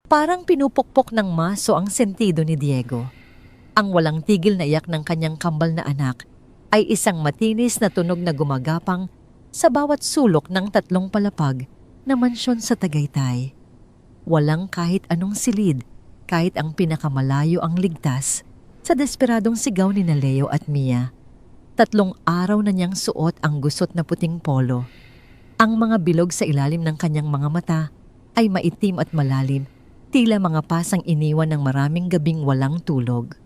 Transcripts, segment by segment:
Parang pinupukpok ng maso ang sentido ni Diego. Ang walang tigil na iyak ng kanyang kambal na anak ay isang matinis na tunog na gumagapang sa bawat sulok ng 3 palapag na mansyon sa Tagaytay. Walang kahit anong silid, kahit ang pinakamalayo ang ligtas sa desperadong sigaw ni Leo at Mia. 3 araw na niyang suot ang gusot na puting polo. Ang mga bilog sa ilalim ng kanyang mga mata ay maitim at malalim, tila mga pasang iniwan ng maraming gabing walang tulog.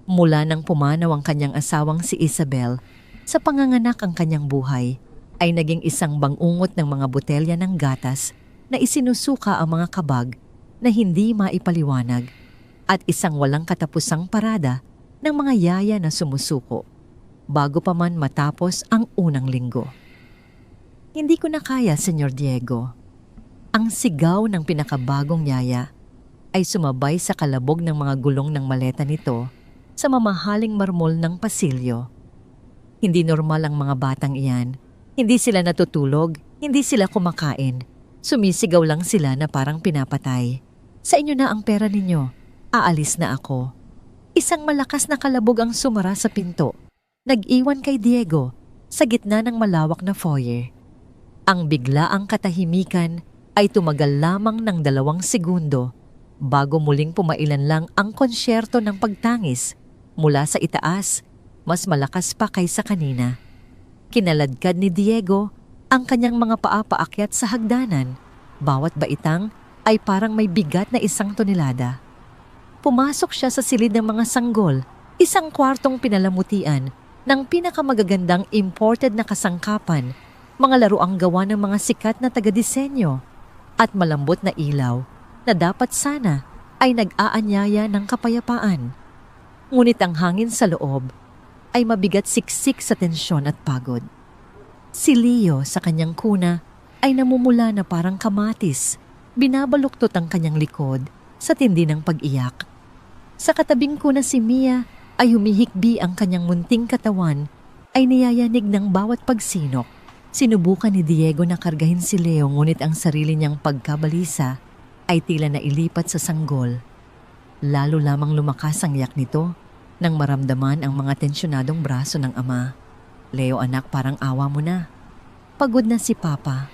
Mula nang pumanaw ang kanyang asawang si Isabel, sa panganganak ang kanyang buhay, ay naging isang bangungot ng mga botelya ng gatas na isinusuka ang mga kabag na hindi maipaliwanag at isang walang katapusang parada ng mga yaya na sumusuko bago pa man matapos ang unang linggo. Hindi ko na kaya, Senyor Diego. Ang sigaw ng pinakabagong yaya ay sumabay sa kalabog ng mga gulong ng maleta nito sa mamahaling marmol ng pasilyo. Hindi normal ang mga batang iyan. Hindi sila natutulog, hindi sila kumakain. Sumisigaw lang sila na parang pinapatay. Sa inyo na ang pera ninyo. Aalis na ako. Isang malakas na kalabog ang sumara sa pinto. Nag-iwan kay Diego sa gitna ng malawak na foyer. Ang biglaang katahimikan ay tumagal lamang ng 2 segundo bago muling pumailan lang ang konsyerto ng pagtangis mula sa itaas, mas malakas pa kaysa kanina. Kinaladkad ni Diego ang kanyang mga paa paakyat sa hagdanan. Bawat baitang ay parang may bigat na 1 tonelada. Pumasok siya sa silid ng mga sanggol, isang kwartong pinalamutian ng pinakamagagandang imported na kasangkapan, mga laruang gawa ng mga sikat na taga-disenyo, at malambot na ilaw na dapat sana ay nag-aanyaya ng kapayapaan. Ngunit ang hangin sa loob ay mabigat siksik sa tensyon at pagod. Si Leo sa kanyang kuna ay namumula na parang kamatis, binabaluktot ang kanyang likod sa tindi ng pag-iyak. Sa katabing kuna si Mia ay humihikbi ang kanyang munting katawan ay niyayanig ng bawat pagsinok. Sinubukan ni Diego na kargahin si Leo ngunit ang sarili niyang pagkabalisa ay tila nailipat sa sanggol. Lalo lamang lumakas ang iyak nito nang maramdaman ang mga tensyonadong braso ng ama. Leo anak, parang awa mo na. Pagod na si Papa.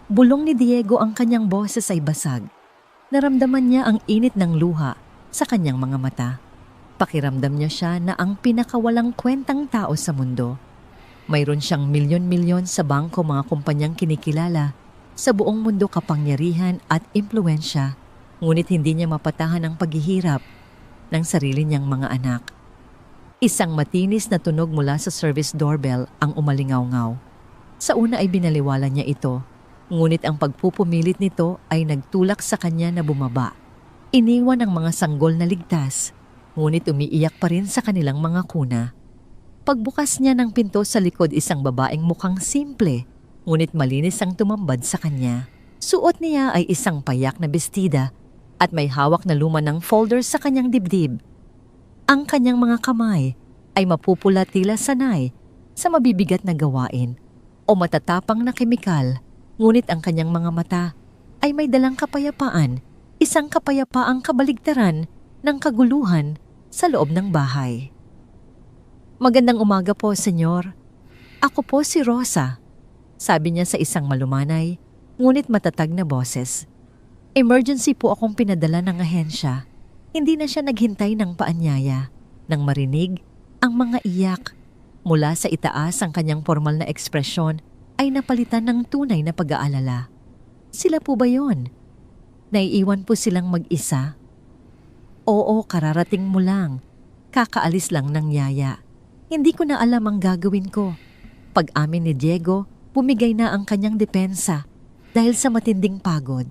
Bulong ni Diego, ang kanyang boses ay basag. Naramdaman niya ang init ng luha sa kanyang mga mata. Pakiramdam niya siya na ang pinakawalang kwentang tao sa mundo. Mayroon siyang milyon-milyon sa bangko, mga kumpanyang kinikilala, sa buong mundo kapangyarihan at impluensya, ngunit hindi niya mapatahan ang paghihirap ng sarili niyang mga anak. Isang matinis na tunog mula sa service doorbell ang umalingaw-ngaw. Sa una ay binaliwala niya ito, ngunit ang pagpupumilit nito ay nagtulak sa kanya na bumaba. Iniwan ang mga sanggol na ligtas, ngunit umiiyak pa rin sa kanilang mga kuna. Pagbukas niya ng pinto sa likod, isang babaeng mukhang simple, ngunit malinis ang tumambad sa kanya. Suot niya ay isang payak na bestida at may hawak na luma ng folder sa kanyang dibdib. Ang kanyang mga kamay ay mapupula, tila sanay sa mabibigat na gawain o matatapang na kemikal, ngunit ang kanyang mga mata ay may dalang kapayapaan, isang kapayapaang kabaligtaran ng kaguluhan sa loob ng bahay. Magandang umaga po, senyor. Ako po si Rosa, sabi niya sa isang malumanay, ngunit matatag na boses. Emergency po akong pinadala ng ahensya. Hindi na siya naghintay ng paanyaya. Nang marinig ang mga iyak mula sa itaas, ang kanyang formal na ekspresyon ay napalitan ng tunay na pag-aalala. Sila po ba yon? Naiiwan po silang mag-isa? Oo, kararating mo lang. Kakaalis lang ng yaya. Hindi ko na alam ang gagawin ko. Pag-amin ni Diego, bumigay na ang kanyang depensa dahil sa matinding pagod.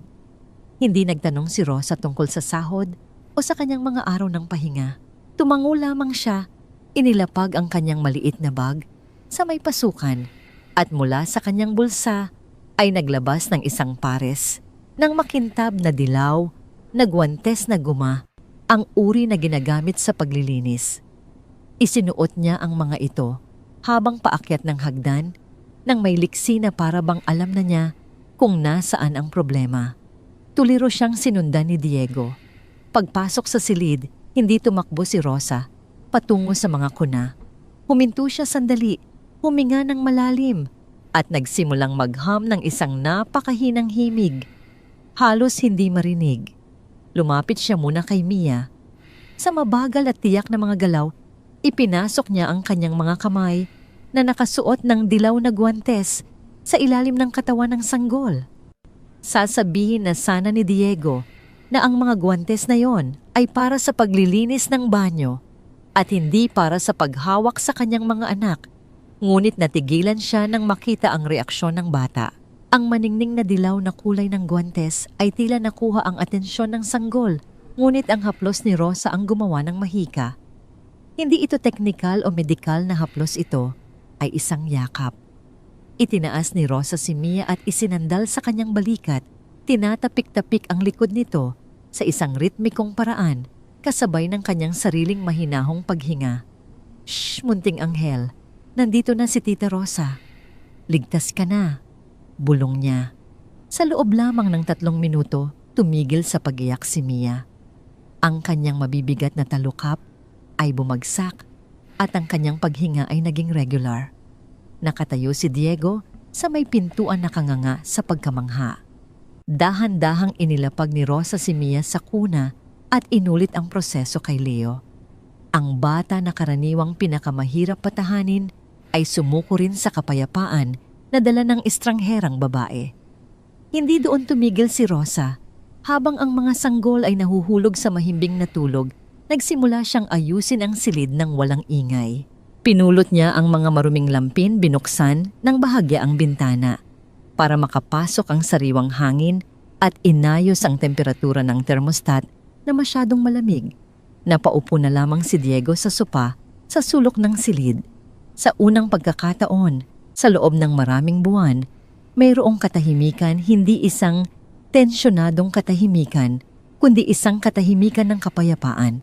Hindi nagtanong si Rosa tungkol sa sahod o sa kanyang mga araw ng pahinga. Tumango lamang siya, inilapag ang kanyang maliit na bag sa may pasukan at mula sa kanyang bulsa ay naglabas ng isang pares ng makintab na dilaw, nagwantes na guma, ang uri na ginagamit sa paglilinis. Isinuot niya ang mga ito habang paakyat ng hagdan nang may liksi na para bang alam na niya kung nasaan ang problema. Tuliro siyang sinundan ni Diego. Pagpasok sa silid, hindi tumakbo si Rosa patungo sa mga kuna. Huminto siya sandali, huminga ng malalim, at nagsimulang magham ng isang napakahinang himig. Halos hindi marinig. Lumapit siya muna kay Mia. Sa mabagal at tiyak na mga galaw, ipinasok niya ang kanyang mga kamay na nakasuot ng dilaw na guwantes sa ilalim ng katawan ng sanggol. Sasabihin na sana ni Diego na ang mga guwantes na yon ay para sa paglilinis ng banyo at hindi para sa paghawak sa kanyang mga anak. Ngunit natigilan siya nang makita ang reaksyon ng bata. Ang maningning na dilaw na kulay ng guwantes ay tila nakuha ang atensyon ng sanggol, ngunit ang haplos ni Rosa ang gumawa ng mahika. Hindi ito teknikal o medikal na haplos, ito ay isang yakap. Itinaas ni Rosa si Mia at isinandal sa kanyang balikat. Tinatapik-tapik ang likod nito sa isang ritmikong paraan, kasabay ng kanyang sariling mahinahong paghinga. Shh, munting anghel, nandito na si Tita Rosa. Ligtas ka na, bulong niya. Sa loob lamang ng 3 minuto, tumigil sa pag-iyak si Mia. Ang kanyang mabibigat na talukap ay bumagsak at ang kanyang paghinga ay naging regular. Nakatayo si Diego sa may pintuan na kanganga sa pagkamangha. Dahan-dahang inilapag ni Rosa si Mia sa kuna at inulit ang proseso kay Leo. Ang bata na karaniwang pinakamahirap patahanin ay sumuko rin sa kapayapaan na dala ng estrangherang babae. Hindi doon tumigil si Rosa. Habang ang mga sanggol ay nahuhulog sa mahimbing na tulog, nagsimula siyang ayusin ang silid ng walang ingay. Pinulot niya ang mga maruming lampin, binuksan ng bahagya ang bintana para makapasok ang sariwang hangin at inayos ang temperatura ng thermostat na masyadong malamig. Napaupo na lamang si Diego sa sopa sa sulok ng silid. Sa unang pagkakataon, sa loob ng maraming buwan, mayroong katahimikan, hindi isang tensyonadong katahimikan, kundi isang katahimikan ng kapayapaan.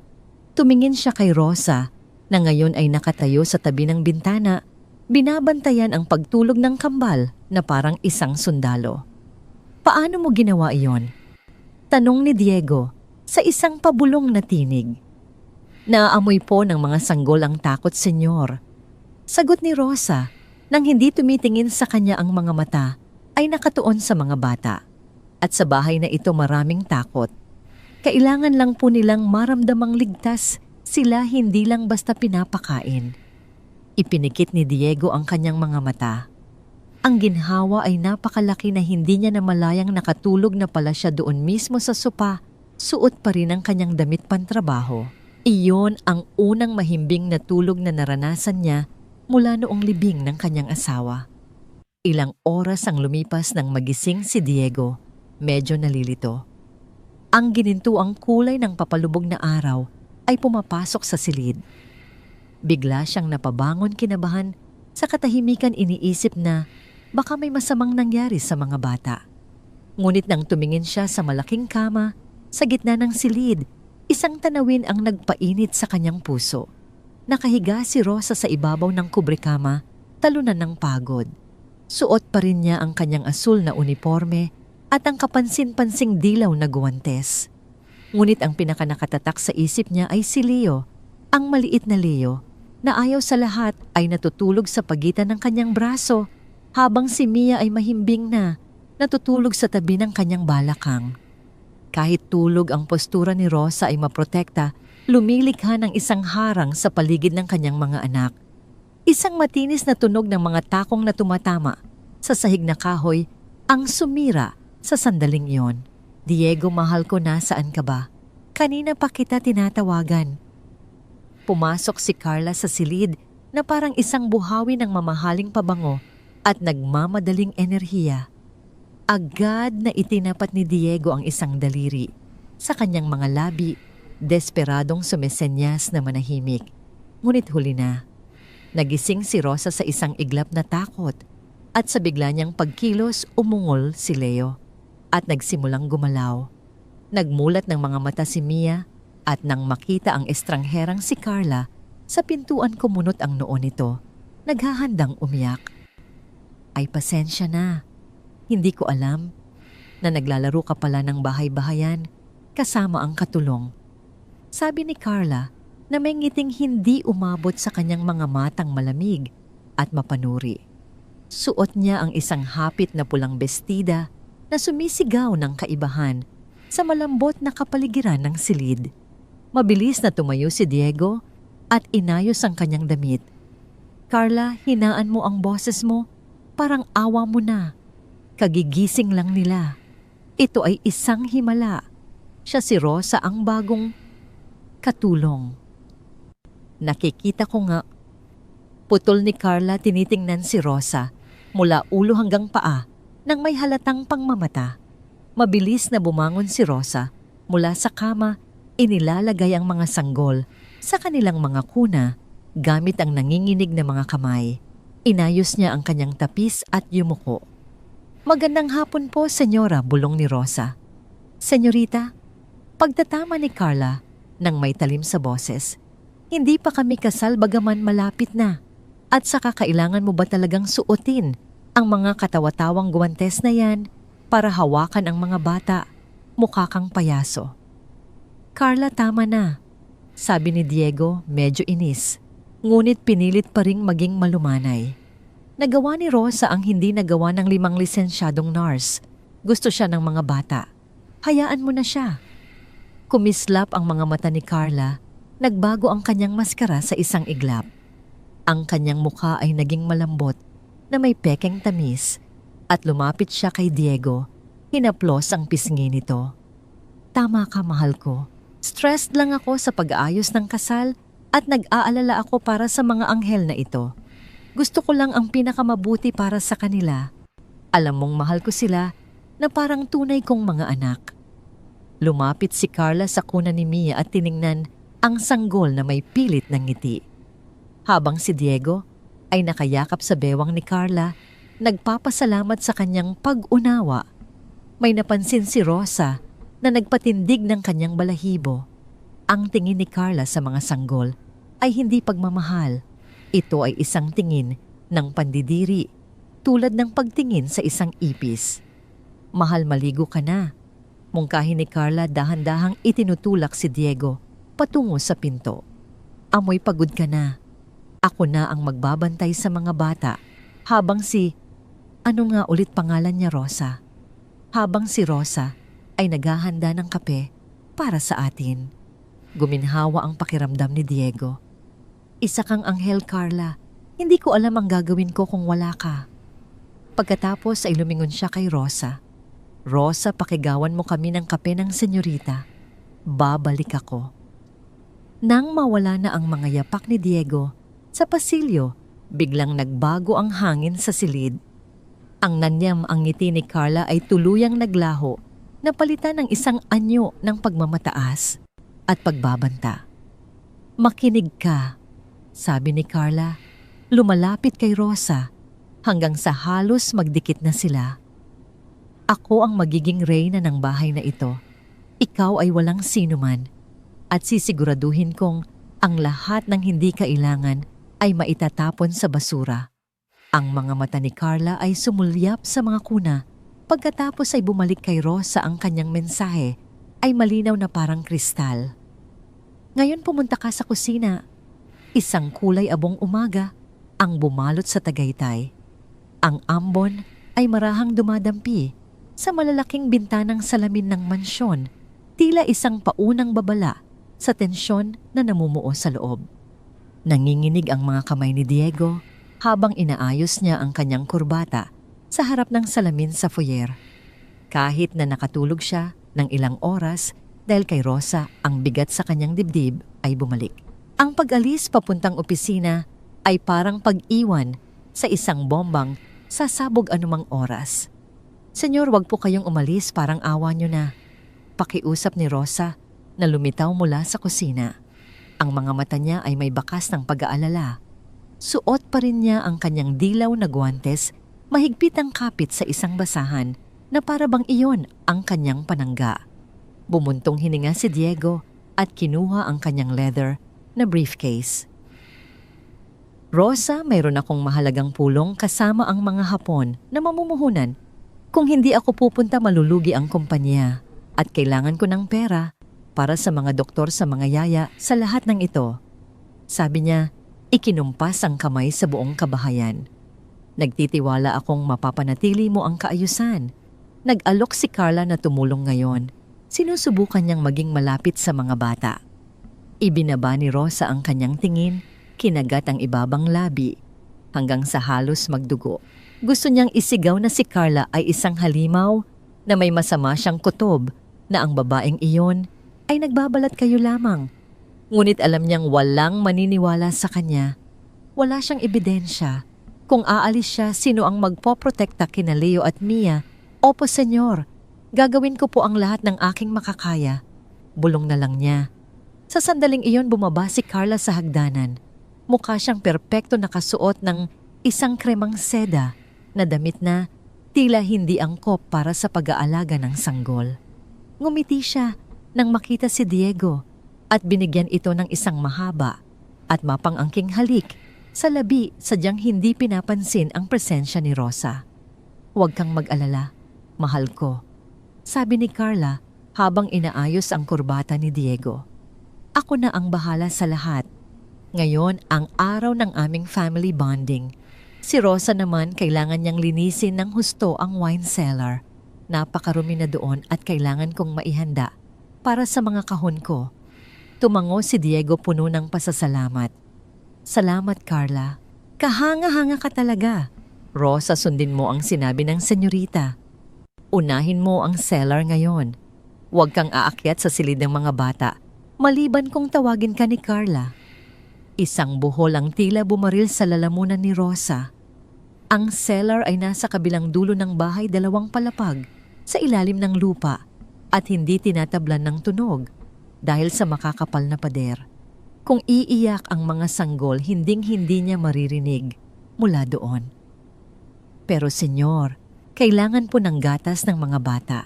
Tumingin siya kay Rosa na ngayon ay nakatayo sa tabi ng bintana, binabantayan ang pagtulog ng kambal na parang isang sundalo. Paano mo ginawa iyon? Tanong ni Diego sa isang pabulong na tinig. Naaamoy po ng mga sanggol ang takot, senyor. Sagot ni Rosa. Nang hindi tumitingin sa kanya ang mga mata, ay nakatuon sa mga bata. At sa bahay na ito maraming takot. Kailangan lang po nilang maramdamang ligtas, sila hindi lang basta pinapakain. Ipinikit ni Diego ang kanyang mga mata. Ang ginhawa ay napakalaki na hindi niya namalayang nakatulog na pala siya doon mismo sa sopa, suot pa rin ang kanyang damit pantrabaho. Iyon ang unang mahimbing na tulog na naranasan niya mula noong libing ng kanyang asawa. Ilang oras ang lumipas nang magising si Diego, medyo nalilito. Ang ginintuang kulay ng papalubog na araw ay pumapasok sa silid. Bigla siyang napabangon, kinabahan, sa katahimikan iniisip na baka may masamang nangyari sa mga bata. Ngunit nang tumingin siya sa malaking kama, sa gitna ng silid, isang tanawin ang nagpainit sa kanyang puso. Nakahiga si Rosa sa ibabaw ng kubrekama, talunan ng pagod. Suot pa rin niya ang kanyang asul na uniforme at ang kapansin-pansing dilaw na guwantes. Ngunit ang pinakanakatatak sa isip niya ay si Leo, ang maliit na Leo, na ayaw sa lahat ay natutulog sa pagitan ng kanyang braso, habang si Mia ay mahimbing na natutulog sa tabi ng kanyang balakang. Kahit tulog ang postura ni Rosa ay maprotekta, lumilikha ng isang harang sa paligid ng kanyang mga anak. Isang matinis na tunog ng mga takong na tumatama sa sahig na kahoy ang sumira sa sandaling iyon. Diego, mahal ko, nasaan ka ba? Kanina pa kita tinatawagan. Pumasok si Carla sa silid na parang isang buhawi ng mamahaling pabango at nagmamadaling enerhiya. Agad na itinapat ni Diego ang isang daliri sa kanyang mga labi, desperadong sumesenyas na manahimik. Ngunit huli na. Nagising si Rosa sa isang iglap na takot at sa bigla niyang pagkilos umungol si Leo at nagsimulang gumalaw. Nagmulat ng mga mata si Mia at nang makita ang estrangherang si Carla, sa pintuan kumunot ang noo nito, naghahandang umiyak. Ay, pasensya na. Hindi ko alam. na naglalaro ka pala ng bahay-bahayan kasama ang katulong. Sabi ni Carla na may ngiting hindi umabot sa kanyang mga matang malamig at mapanuri. Suot niya ang isang hapit na pulang bestida na sumisigaw ng kaibahan sa malambot na kapaligiran ng silid. Mabilis na tumayo si Diego at inayos ang kanyang damit. Carla, hinaan mo ang boses mo. Parang awa mo na. Kagigising lang nila. Ito ay isang himala. Siya si Rosa ang bagong katulong. Nakikita ko nga. Putol ni Carla, tinitingnan si Rosa mula ulo hanggang paa nang may halatang pangmamata. Mabilis na bumangon si Rosa. Mula sa kama, inilalagay ang mga sanggol sa kanilang mga kuna gamit ang nanginginig na mga kamay. Inayos niya ang kanyang tapis at yumuko. Magandang hapon po, senyora, bulong ni Rosa. Senyorita, pagtatama ni Carla nang may talim sa boses. Hindi pa kami kasal bagaman malapit na. At saka kailangan mo ba talagang suotin ang mga katawa-tawang guwantes na yan para hawakan ang mga bata? Mukha kang payaso. Carla, tama na. Sabi ni Diego, medyo inis. Ngunit pinilit pa ring maging malumanay. Nagawa ni Rosa ang hindi nagawa ng 5 lisensyadong nurse. Gusto siya ng mga bata. Hayaan mo na siya. Kumislap ang mga mata ni Carla. Nagbago ang kanyang maskara sa isang iglap. Ang kanyang mukha ay naging malambot na may pekeng tamis at lumapit siya kay Diego. Hinaplos ang pisngi nito. Tama ka, mahal ko. Stressed lang ako sa pag-aayos ng kasal at nag-aalala ako para sa mga anghel na ito. Gusto ko lang ang pinakamabuti para sa kanila. Alam mong mahal ko sila na parang tunay kong mga anak. Lumapit si Carla sa kuna ni Mia at tiningnan ang sanggol na may pilit ng ngiti. Habang si Diego ay nakayakap sa bewang ni Carla, nagpapasalamat sa kanyang pag-unawa. May napansin si Rosa na nagpatindig ng kanyang balahibo. Ang tingin ni Carla sa mga sanggol ay hindi pagmamahal. Ito ay isang tingin ng pandidiri, tulad ng pagtingin sa isang ipis. Mahal, maligo ka na. Mungkahi ni Carla, dahan-dahang itinutulak si Diego patungo sa pinto. Amoy pagod ka na. Ako na ang magbabantay sa mga bata habang ano nga ulit pangalan niya, Rosa? Habang si Rosa ay naghahanda ng kape para sa atin. Guminhawa ang pakiramdam ni Diego. Isa kang anghel, Carla. Hindi ko alam ang gagawin ko kung wala ka. Pagkatapos ay lumingon siya kay Rosa. Rosa, pakigawan mo kami ng kape ng senyorita. Babalik ako. Nang mawala na ang mga yapak ni Diego, sa pasilyo, biglang nagbago ang hangin sa silid. Ang nanyam ang ngiti ni Carla ay tuluyang naglaho, napalitan ng isang anyo ng pagmamataas at pagbabanta. Makinig ka, sabi ni Carla. Lumalapit kay Rosa hanggang sa halos magdikit na sila. Ako ang magiging reyna ng bahay na ito. Ikaw ay walang sinuman at sisiguraduhin kong ang lahat ng hindi kailangan ay maitatapon sa basura. Ang mga mata ni Carla ay sumulyap sa mga kuna. Pagkatapos ay bumalik kay Rosa ang kanyang mensahe ay malinaw na parang kristal. Ngayon pumunta ka sa kusina. Isang kulay abong umaga ang bumalot sa Tagaytay. Ang ambon ay marahang dumadampi sa malalaking bintanang salamin ng mansyon, tila isang paunang babala sa tensyon na namumuo sa loob. Nanginginig ang mga kamay ni Diego habang inaayos niya ang kanyang kurbata sa harap ng salamin sa foyer. Kahit na nakatulog siya ng ilang oras dahil kay Rosa ang bigat sa kanyang dibdib ay bumalik. Ang pag-alis papuntang opisina ay parang pag-iwan sa isang bombang sasabog anumang oras. Senyor, wag po kayong umalis, parang awa nyo na. Pakiusap ni Rosa na lumitaw mula sa kusina. Ang mga mata niya ay may bakas ng pag-aalala. Suot pa rin niya ang kanyang dilaw na guwantes, mahigpit ang kapit sa isang basahan na para bang iyon ang kanyang panangga. Bumuntong hininga si Diego at kinuha ang kanyang leather na briefcase. Rosa, mayroon akong mahalagang pulong kasama ang mga Hapon na mamumuhunan Kung hindi ako pupunta, malulugi ang kumpanya at kailangan ko ng pera para sa mga doktor, sa mga yaya, sa lahat ng ito. Sabi niya, ikinumpas ang kamay sa buong kabahayan. Nagtitiwala akong mapapanatili mo ang kaayusan. Nag-alok si Carla na tumulong ngayon. Sinusubukan niyang maging malapit sa mga bata. Ibinaba ni Rosa ang kanyang tingin, kinagat ang ibabang labi, hanggang sa halos magdugo. Gusto niyang isigaw na si Carla ay isang halimaw na may masama siyang kutob, na ang babaeng iyon ay nagbabalat kayo lamang. Ngunit alam niyang walang maniniwala sa kanya. Wala siyang ebidensya. Kung aalis siya, sino ang magpoprotekta kina Leo at Mia? Opo, senyor. Gagawin ko po ang lahat ng aking makakaya. Bulong na lang niya. Sa sandaling iyon, bumaba si Carla sa hagdanan. Mukha siyang perpekto nakasuot ng isang kremang seda na damit na tila hindi angkop para sa pag-aalaga ng sanggol. Ngumiti siya nang makita si Diego at binigyan ito ng isang mahaba at mapang-angking halik sa labi, sadyang hindi pinapansin ang presensya ni Rosa. Huwag kang mag-alala, mahal ko, sabi ni Carla habang inaayos ang kurbata ni Diego. Ako na ang bahala sa lahat. Ngayon ang araw ng aming family bonding. Si Rosa naman kailangan niyang linisin ng husto ang wine cellar. Napakarumi na doon at kailangan kong maihanda para sa mga kahon ko. Tumango si Diego puno ng pasasalamat. Salamat, Carla. Kahanga-hanga ka talaga. Rosa, sundin mo ang sinabi ng senyorita. Unahin mo ang cellar ngayon. Huwag kang aakyat sa silid ng mga bata, maliban kung tawagin ka ni Carla. Isang buhol ang tila bumaril sa lalamunan ni Rosa. Ang cellar ay nasa kabilang dulo ng bahay, 2 palapag, sa ilalim ng lupa at hindi tinatablan ng tunog dahil sa makakapal na pader. Kung iiyak ang mga sanggol, hinding-hindi niya maririnig mula doon. Pero senyor, kailangan po ng gatas ng mga bata.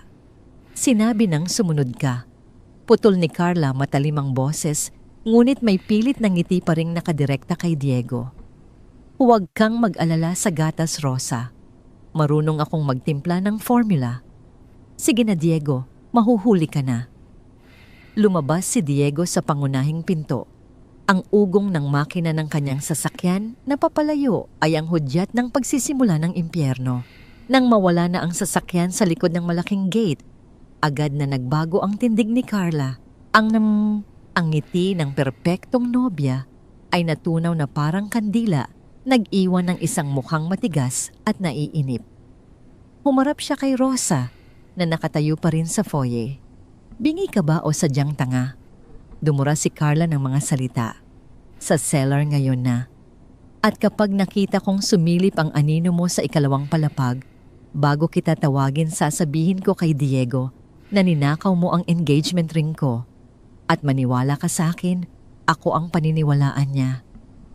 Sinabi ng sumunod ka. Putol ni Carla matalimang boses, ngunit may pilit na ngiti pa ring nakadirekta kay Diego. Huwag kang mag-alala sa gatas, Rosa. Marunong akong magtimpla ng formula. Sige na, Diego, mahuhuli ka na. Lumabas si Diego sa pangunahing pinto. Ang ugong ng makina ng kanyang sasakyan na papalayo ay ang hudyat ng pagsisimula ng impyerno. Nang mawala na ang sasakyan sa likod ng malaking gate, agad na nagbago ang tindig ni Carla. Ang ngiti ng perpektong nobya ay natunaw na parang kandila, nag-iwan ng isang mukhang matigas at naiinip. Humarap siya kay Rosa na nakatayo pa rin sa foyer. Bingi ka ba o sadyang tanga? Dumura si Carla ng mga salita. Sa cellar ngayon na. At kapag nakita kong sumilip ang anino mo sa 2 palapag, bago kita tawagin, sasabihin ko kay Diego na ninakaw mo ang engagement ring ko. At maniwala ka sa akin, ako ang paniniwalaan niya.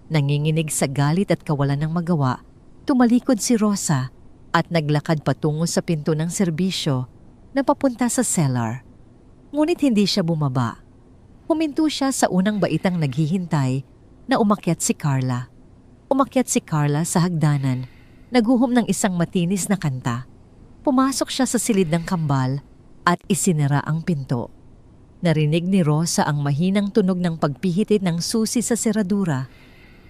Nanginginig sa galit at kawalan ng magawa, tumalikod si Rosa at naglakad patungo sa pinto ng serbisyo na papunta sa cellar. Ngunit hindi siya bumaba. Huminto siya sa unang baitang naghihintay na umakyat si Carla. Umakyat si Carla sa hagdanan, naguhom ng isang matinis na kanta. Pumasok siya sa silid ng kambal at isinara ang pinto. Narinig ni Rosa ang mahinang tunog ng pagpihitit ng susi sa seradura.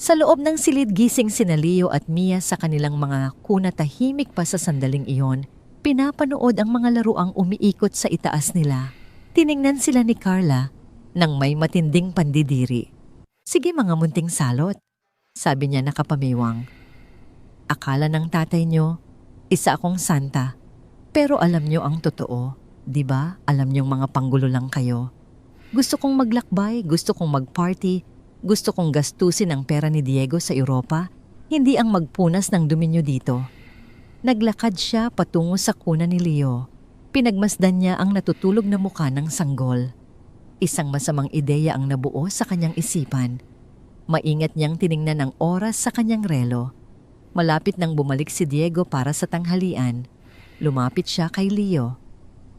Sa loob ng silid, gising sina Leo at Mia sa kanilang mga kuna, tahimik pa sa sandaling iyon. Pinapanood ang mga laruang umiikot sa itaas nila. Tiningnan sila ni Carla nang may matinding pandidiri. Sige mga munting salot, sabi niya nakapamiwang. Akala ng tatay niyo, isa akong santa. Pero alam niyo ang totoo, di ba? Alam niyong mga panggulo lang kayo. Gusto kong maglakbay, gusto kong magparty, gusto kong gastusin ang pera ni Diego sa Europa, hindi ang magpunas ng dumi niyo dito. Naglakad siya patungo sa kuna ni Leo. Pinagmasdan niya ang natutulog na mukha ng sanggol. Isang masamang ideya ang nabuo sa kanyang isipan. Maingat niyang tiningnan ang oras sa kanyang relo. Malapit nang bumalik si Diego para sa tanghalian, lumapit siya kay Leo.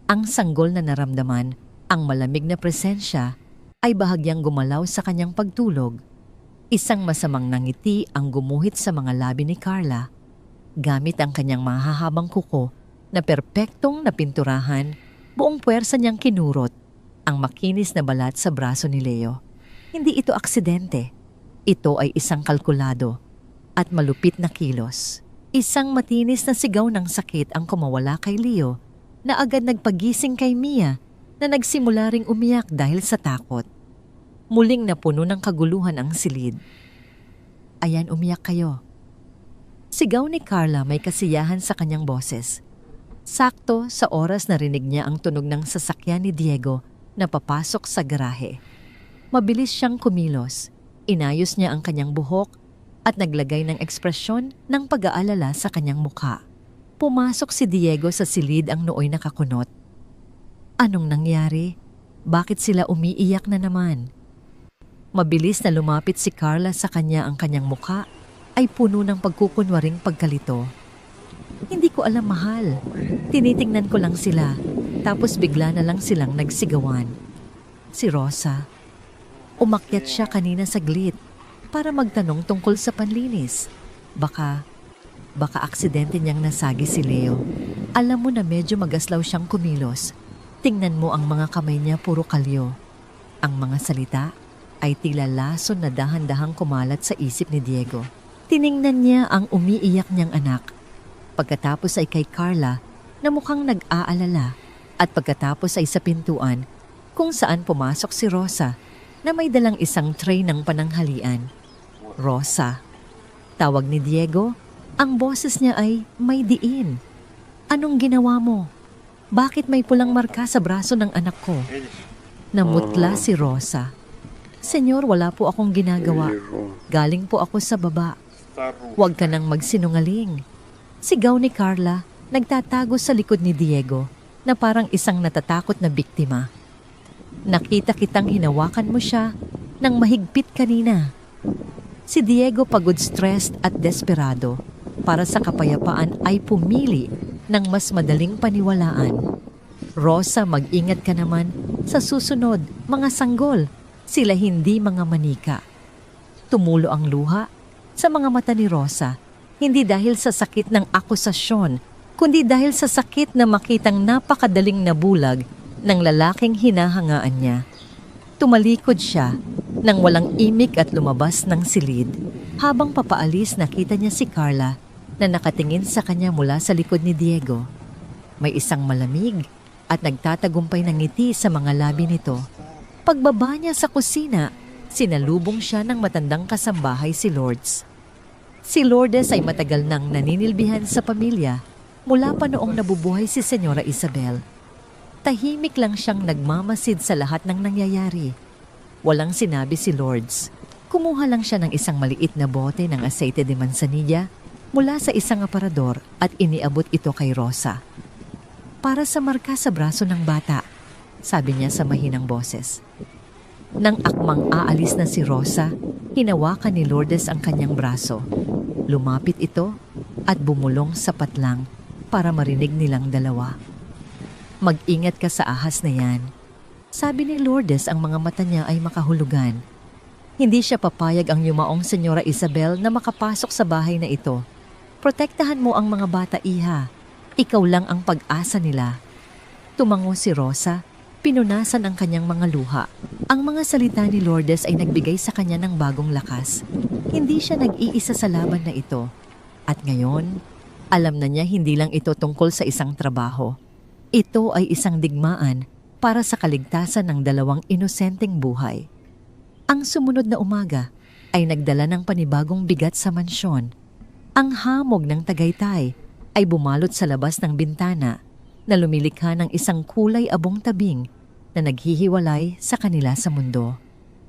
Ang sanggol na naramdaman, ang malamig na presensya, ay bahagyang gumalaw sa kanyang pagtulog. Isang masamang nangiti ang gumuhit sa mga labi ni Carla. Gamit ang kanyang mahahabang kuko, na perpektong napinturahan, buong puwersa niyang kinurot ang makinis na balat sa braso ni Leo. Hindi ito aksidente. Ito ay isang kalkulado at malupit na kilos. Isang matinis na sigaw ng sakit ang kumawala kay Leo na agad nagpagising kay Mia na nagsimula ring umiyak dahil sa takot. Muling napuno ng kaguluhan ang silid. Ayan, umiyak kayo. Sigaw ni Carla, may kasiyahan sa kanyang boses. Sakto sa oras narinig niya ang tunog ng sasakyan ni Diego na papasok sa garahe. Mabilis siyang kumilos. Inayos niya ang kanyang buhok at naglagay ng ekspresyon ng pag-aalala sa kanyang mukha. Pumasok si Diego sa silid, ang nooy nakakunot. Anong nangyari? Bakit sila umiiyak na naman? Mabilis na lumapit si Carla sa kanya, ang kanyang mukha ay puno ng pagkukunwaring pagkalito. Hindi ko alam, mahal. Tinitingnan ko lang sila, tapos bigla na lang silang nagsigawan. Si Rosa. Umakyat siya kanina saglit para magtanong tungkol sa panlinis. Baka aksidente niyang nasagi si Leo. Alam mo na medyo magaslaw siyang kumilos. Tingnan mo ang mga kamay niya, puro kalyo. Ang mga salita ay tila lason na dahan-dahang kumalat sa isip ni Diego. Tiningnan niya ang umiiyak niyang anak. Pagkatapos ay kay Carla na mukhang nag-aalala, at pagkatapos ay sa pintuan kung saan pumasok si Rosa na may dalang isang tray ng pananghalian. Rosa. Tawag ni Diego, ang boses niya ay may diin. Anong ginawa mo? Bakit may pulang marka sa braso ng anak ko? Namutla si Rosa. Senyor, wala po akong ginagawa. Galing po ako sa baba. Huwag ka nang magsinungaling. Sigaw ni Carla, nagtatago sa likod ni Diego na parang isang natatakot na biktima. Nakita kitang hinawakan mo siya ng mahigpit kanina. Si Diego, pagod, stressed at desperado, para sa kapayapaan ay pumili ng mas madaling paniwalaan. Rosa, mag-ingat ka naman sa susunod, mga sanggol. Sila hindi mga manika. Tumulo ang luha sa mga mata ni Rosa, hindi dahil sa sakit ng akusasyon, kundi dahil sa sakit na makitang napakadaling nabulag ng lalaking hinahangaan niya. Tumalikod siya nang walang imik at lumabas ng silid. Habang papaalis, nakita niya si Carla na nakatingin sa kanya mula sa likod ni Diego. May isang malamig at nagtatagumpay ng ngiti sa mga labi nito. Pagbaba niya sa kusina, sinalubong siya ng matandang kasambahay, si Lourdes. Si Lourdes ay matagal nang naninilbihan sa pamilya mula pa noong nabubuhay si Senyora Isabel. Tahimik lang siyang nagmamasid sa lahat ng nangyayari. Walang sinabi si Lourdes. Kumuha lang siya ng isang maliit na bote ng aceite de manzanilla mula sa isang aparador at iniabot ito kay Rosa. Para sa marka sa braso ng bata, sabi niya sa mahinang boses. Nang akmang aalis na si Rosa, hinawakan ni Lourdes ang kanyang braso. Lumapit ito at bumulong sapat lang para marinig nilang dalawa. Mag-ingat ka sa ahas na yan. Sabi ni Lourdes, ang mga mata niya ay makahulugan. Hindi siya papayag ang yumaong Senyora Isabel na makapasok sa bahay na ito. Protektahan mo ang mga bata, iha. Ikaw lang ang pag-asa nila. Tumango si Rosa. Pinunasan ang kanyang mga luha. Ang mga salita ni Lourdes ay nagbigay sa kanya ng bagong lakas. Hindi siya nag-iisa sa laban na ito. At ngayon, alam na niya hindi lang ito tungkol sa isang trabaho. Ito ay isang digmaan para sa kaligtasan ng dalawang inosenteng buhay. Ang sumunod na umaga ay nagdala ng panibagong bigat sa mansyon. Ang hamog ng Tagaytay ay bumalot sa labas ng bintana na lumilikha ng isang kulay abong tabing na naghihiwalay sa kanila sa mundo.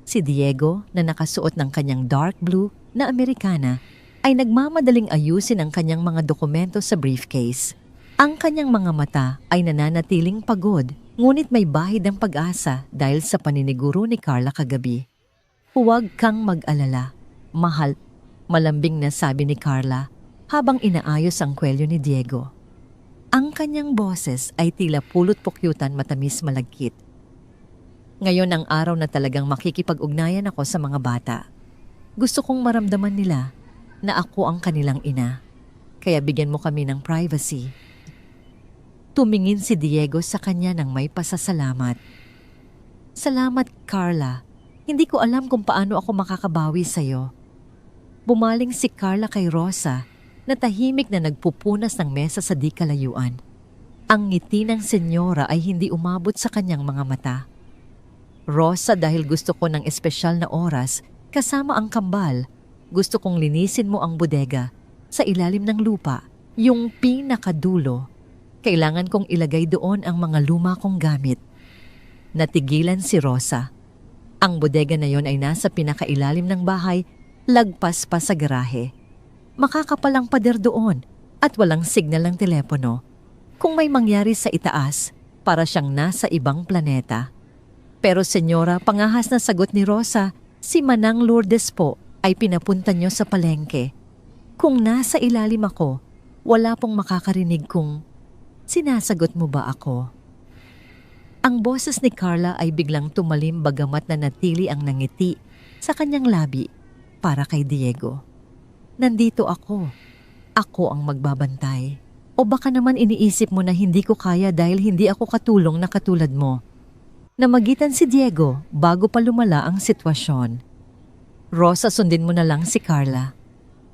Si Diego, na nakasuot ng kanyang dark blue na Amerikana, ay nagmamadaling ayusin ang kanyang mga dokumento sa briefcase. Ang kanyang mga mata ay nananatiling pagod, ngunit may bahid ng pag-asa dahil sa paniniguro ni Carla kagabi. Huwag kang mag-alala, mahal, malambing na sabi ni Carla habang inaayos ang kwelyo ni Diego. Ang kanyang boses ay tila pulot pukyutan, matamis malagkit. Ngayon ang araw na talagang makikipag-ugnayan ako sa mga bata. Gusto kong maramdaman nila na ako ang kanilang ina. Kaya bigyan mo kami ng privacy. Tumingin si Diego sa kanya ng may pasasalamat. Salamat, Carla. Hindi ko alam kung paano ako makakabawi sa'yo. Bumaling si Carla kay Rosa na tahimik na nagpupunas ng mesa sa di kalayuan. Ang ngiti ng senyora ay hindi umabot sa kanyang mga mata. Rosa, dahil gusto ko ng espesyal na oras kasama ang kambal, gusto kong linisin mo ang bodega sa ilalim ng lupa, yung pinakadulo. Kailangan kong ilagay doon ang mga luma kong gamit. Natigilan si Rosa. Ang bodega na yon ay nasa pinakailalim ng bahay, lagpas pa sa garahe. Makakapalang pader doon at walang signal ng telepono. Kung may mangyari sa itaas, para siyang nasa ibang planeta. Pero senyora, pangahas na sagot ni Rosa, si Manang Lourdes po ay pinapunta niyo sa palengke. Kung nasa ilalim ako, wala pong makakarinig kung sinasagot mo ba ako. Ang boses ni Carla ay biglang tumalim bagamat na natili ang nangiti sa kanyang labi para kay Diego. Nandito ako. Ako ang magbabantay. O baka naman iniisip mo na hindi ko kaya dahil hindi ako katulong na katulad mo. Namagitan si Diego bago pa lumala ang sitwasyon. Rosa, sundin mo na lang si Carla.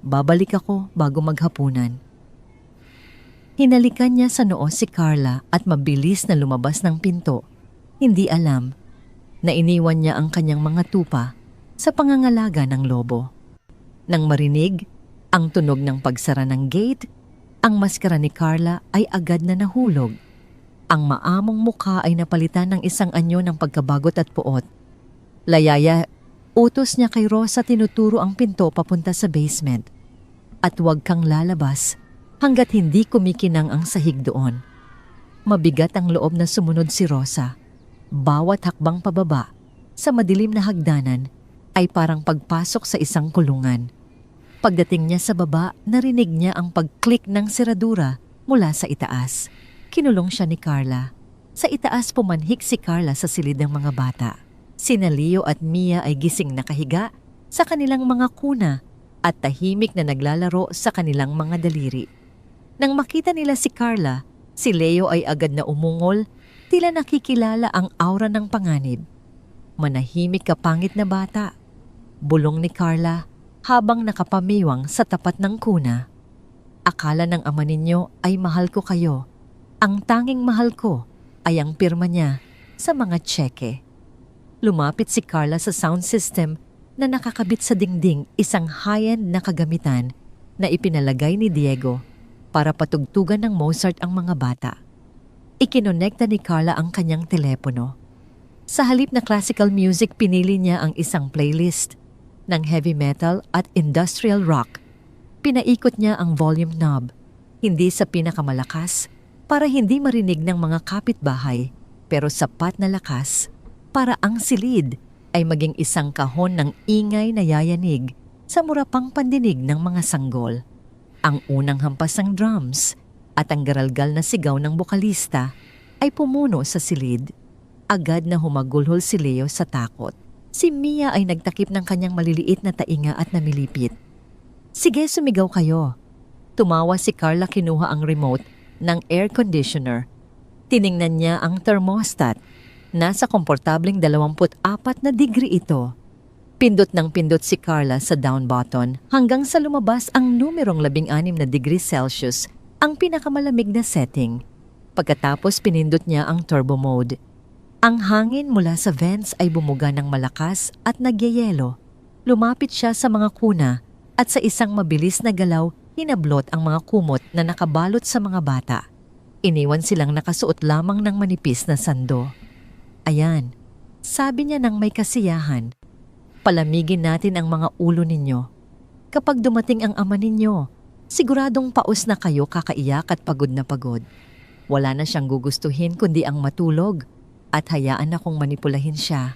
Babalik ako bago maghapunan. Hinalikan niya sa noo si Carla at mabilis na lumabas ng pinto. Hindi alam na iniwan niya ang kanyang mga tupa sa pangangalaga ng lobo. Nang marinig ang tunog ng pagsara ng gate, ang maskara ni Carla ay agad na nahulog. Ang maamong mukha ay napalitan ng isang anyo ng pagkabagot at puot. Layaya, utos niya kay Rosa, tinuturo ang pinto papunta sa basement. At huwag kang lalabas hanggat hindi kumikinang ang sahig doon. Mabigat ang loob na sumunod si Rosa. Bawat hakbang pababa sa madilim na hagdanan ay parang pagpasok sa isang kulungan. Pagdating niya sa baba, narinig niya ang pag-click ng seradura mula sa itaas. Kinulong siya ni Carla. Sa itaas pumanhik si Carla sa silid ng mga bata. Sina Leo at Mia ay gising nakahiga sa kanilang mga kuna at tahimik na naglalaro sa kanilang mga daliri. Nang makita nila si Carla, si Leo ay agad na umungol, tila nakikilala ang aura ng panganib. Manahimik kapangit na bata. Bulong ni Carla habang nakapamiwang sa tapat ng kuna. Akala ng ama ninyo ay mahal ko kayo. Ang tanging mahal ko ay ang pirma niya sa mga tseke. Lumapit si Carla sa sound system na nakakabit sa dingding, isang high-end na kagamitan na ipinalagay ni Diego para patugtugan ng Mozart ang mga bata. Ikinonekta ni Carla ang kanyang telepono. Sa halip na classical music, pinili niya ang isang playlist ng heavy metal at industrial rock. Pinaikot niya ang volume knob, hindi sa pinakamalakas para hindi marinig ng mga kapitbahay, pero sapat na lakas para ang silid ay maging isang kahon ng ingay na yayanig sa murapang pandinig ng mga sanggol. Ang unang hampas ng drums at ang garalgal na sigaw ng bokalista ay pumuno sa silid. Agad na humagulhol si Leo sa takot. Si Mia ay nagtakip ng kanyang maliliit na tainga at namilipit. Sige, sumigaw kayo. Tumawa si Carla, kinuha ang remote ng air conditioner. Tiningnan niya ang thermostat. Nasa komportableng 24 na degree ito. Pindot ng pindot si Carla sa down button hanggang sa lumabas ang numerong 16 na degree Celsius, ang pinakamalamig na setting. Pagkatapos pinindot niya ang turbo mode. Ang hangin mula sa vents ay bumuga ng malakas at nagyayelo. Lumapit siya sa mga kuna at sa isang mabilis na galaw, hinablot ang mga kumot na nakabalot sa mga bata. Iniwan silang nakasuot lamang ng manipis na sando. Ayan, sabi niya nang may kasiyahan. Palamigin natin ang mga ulo ninyo. Kapag dumating ang ama ninyo, siguradong paus na kayo kakaiyak at pagod na pagod. Wala na siyang gugustuhin kundi ang matulog at hayaan akong manipulahin siya.